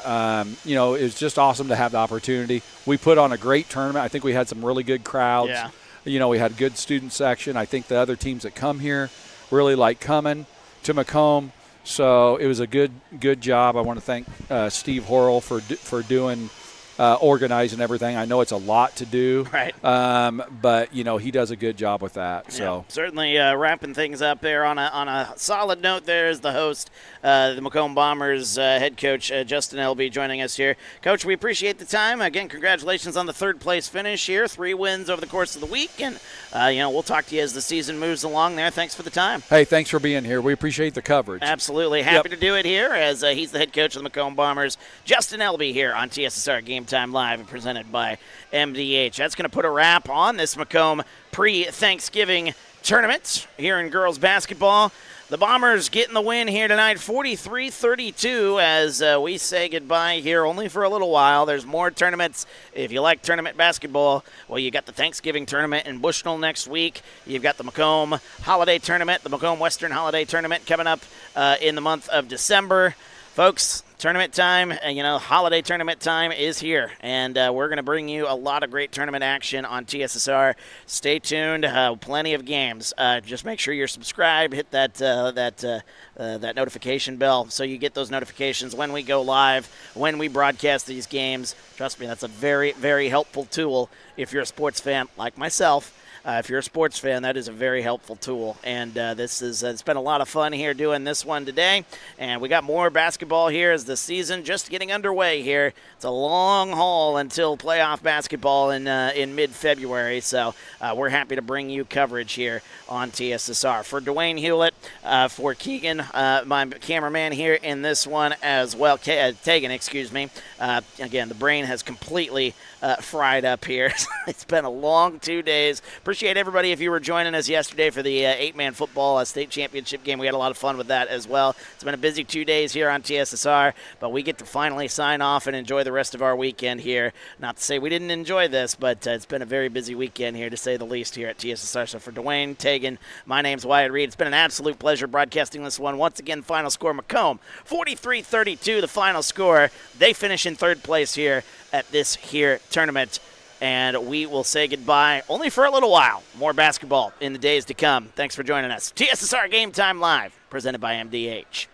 Speaker 7: it's just awesome to have the opportunity. We put on a great tournament. I think we had some really good crowds.
Speaker 1: Yeah.
Speaker 7: We had a good student section. I think the other teams that come here really like coming to Macomb. So it was a good job. I want to thank Steve Horrell for doing organizing everything. I know it's a lot to do,
Speaker 1: right?
Speaker 7: But he does a good job with that. So
Speaker 1: yeah, certainly wrapping things up there on a solid note. There's the host, the Macomb Bombers head coach Justin Elby, joining us here. Coach, we appreciate the time. Again, congratulations on the third place finish here. 3 wins over the course of the week, and we'll talk to you as the season moves along. There, thanks for the time.
Speaker 7: Hey, thanks for being here. We appreciate the coverage.
Speaker 1: Absolutely, happy to do it here as he's the head coach of the Macomb Bombers, Justin Elby, here on TSSR Game Time Live and presented by MDH. That's going to put a wrap on this Macomb pre-Thanksgiving tournament here in girls basketball. The Bombers getting the win here tonight, 43-32, as we say goodbye here only for a little while. There's more tournaments. If you like tournament basketball, well, you got the Thanksgiving tournament in Bushnell next week. You've got the Macomb Holiday Tournament, the Macomb Western Holiday Tournament coming up in the month of December. Folks, tournament time, holiday tournament time is here, and we're going to bring you a lot of great tournament action on TSSR. Stay tuned, plenty of games. Just make sure you're subscribed, hit that notification bell so you get those notifications when we go live, when we broadcast these games. Trust me, that's a very, very helpful tool if you're a sports fan like myself. If you're a sports fan, that is a very helpful tool. And it's been a lot of fun here doing this one today. And we got more basketball here as the season just getting underway here. It's a long haul until playoff basketball in mid-February. So we're happy to bring you coverage here on TSSR. For Dwayne Hulett, for Keegan, my cameraman here in this one as well, Tegan, excuse me. Again, the brain has completely fried up here. It's been a long 2 days. Appreciate everybody if you were joining us yesterday for the 8-man football state championship game. We had a lot of fun with that as well. It's been a busy 2 days here on TSSR, but we get to finally sign off and enjoy the rest of our weekend here. Not to say we didn't enjoy this, but it's been a very busy weekend here, to say the least, here at TSSR. So for Dwayne, Tegan, my name's Wyatt Reed. It's been an absolute pleasure broadcasting this one. Once again, final score, Macomb, 43-32, the final score. They finish in third place here at this here tournament. And we will say goodbye only for a little while. More basketball in the days to come. Thanks for joining us. TSSR Game Time Live, presented by MDH.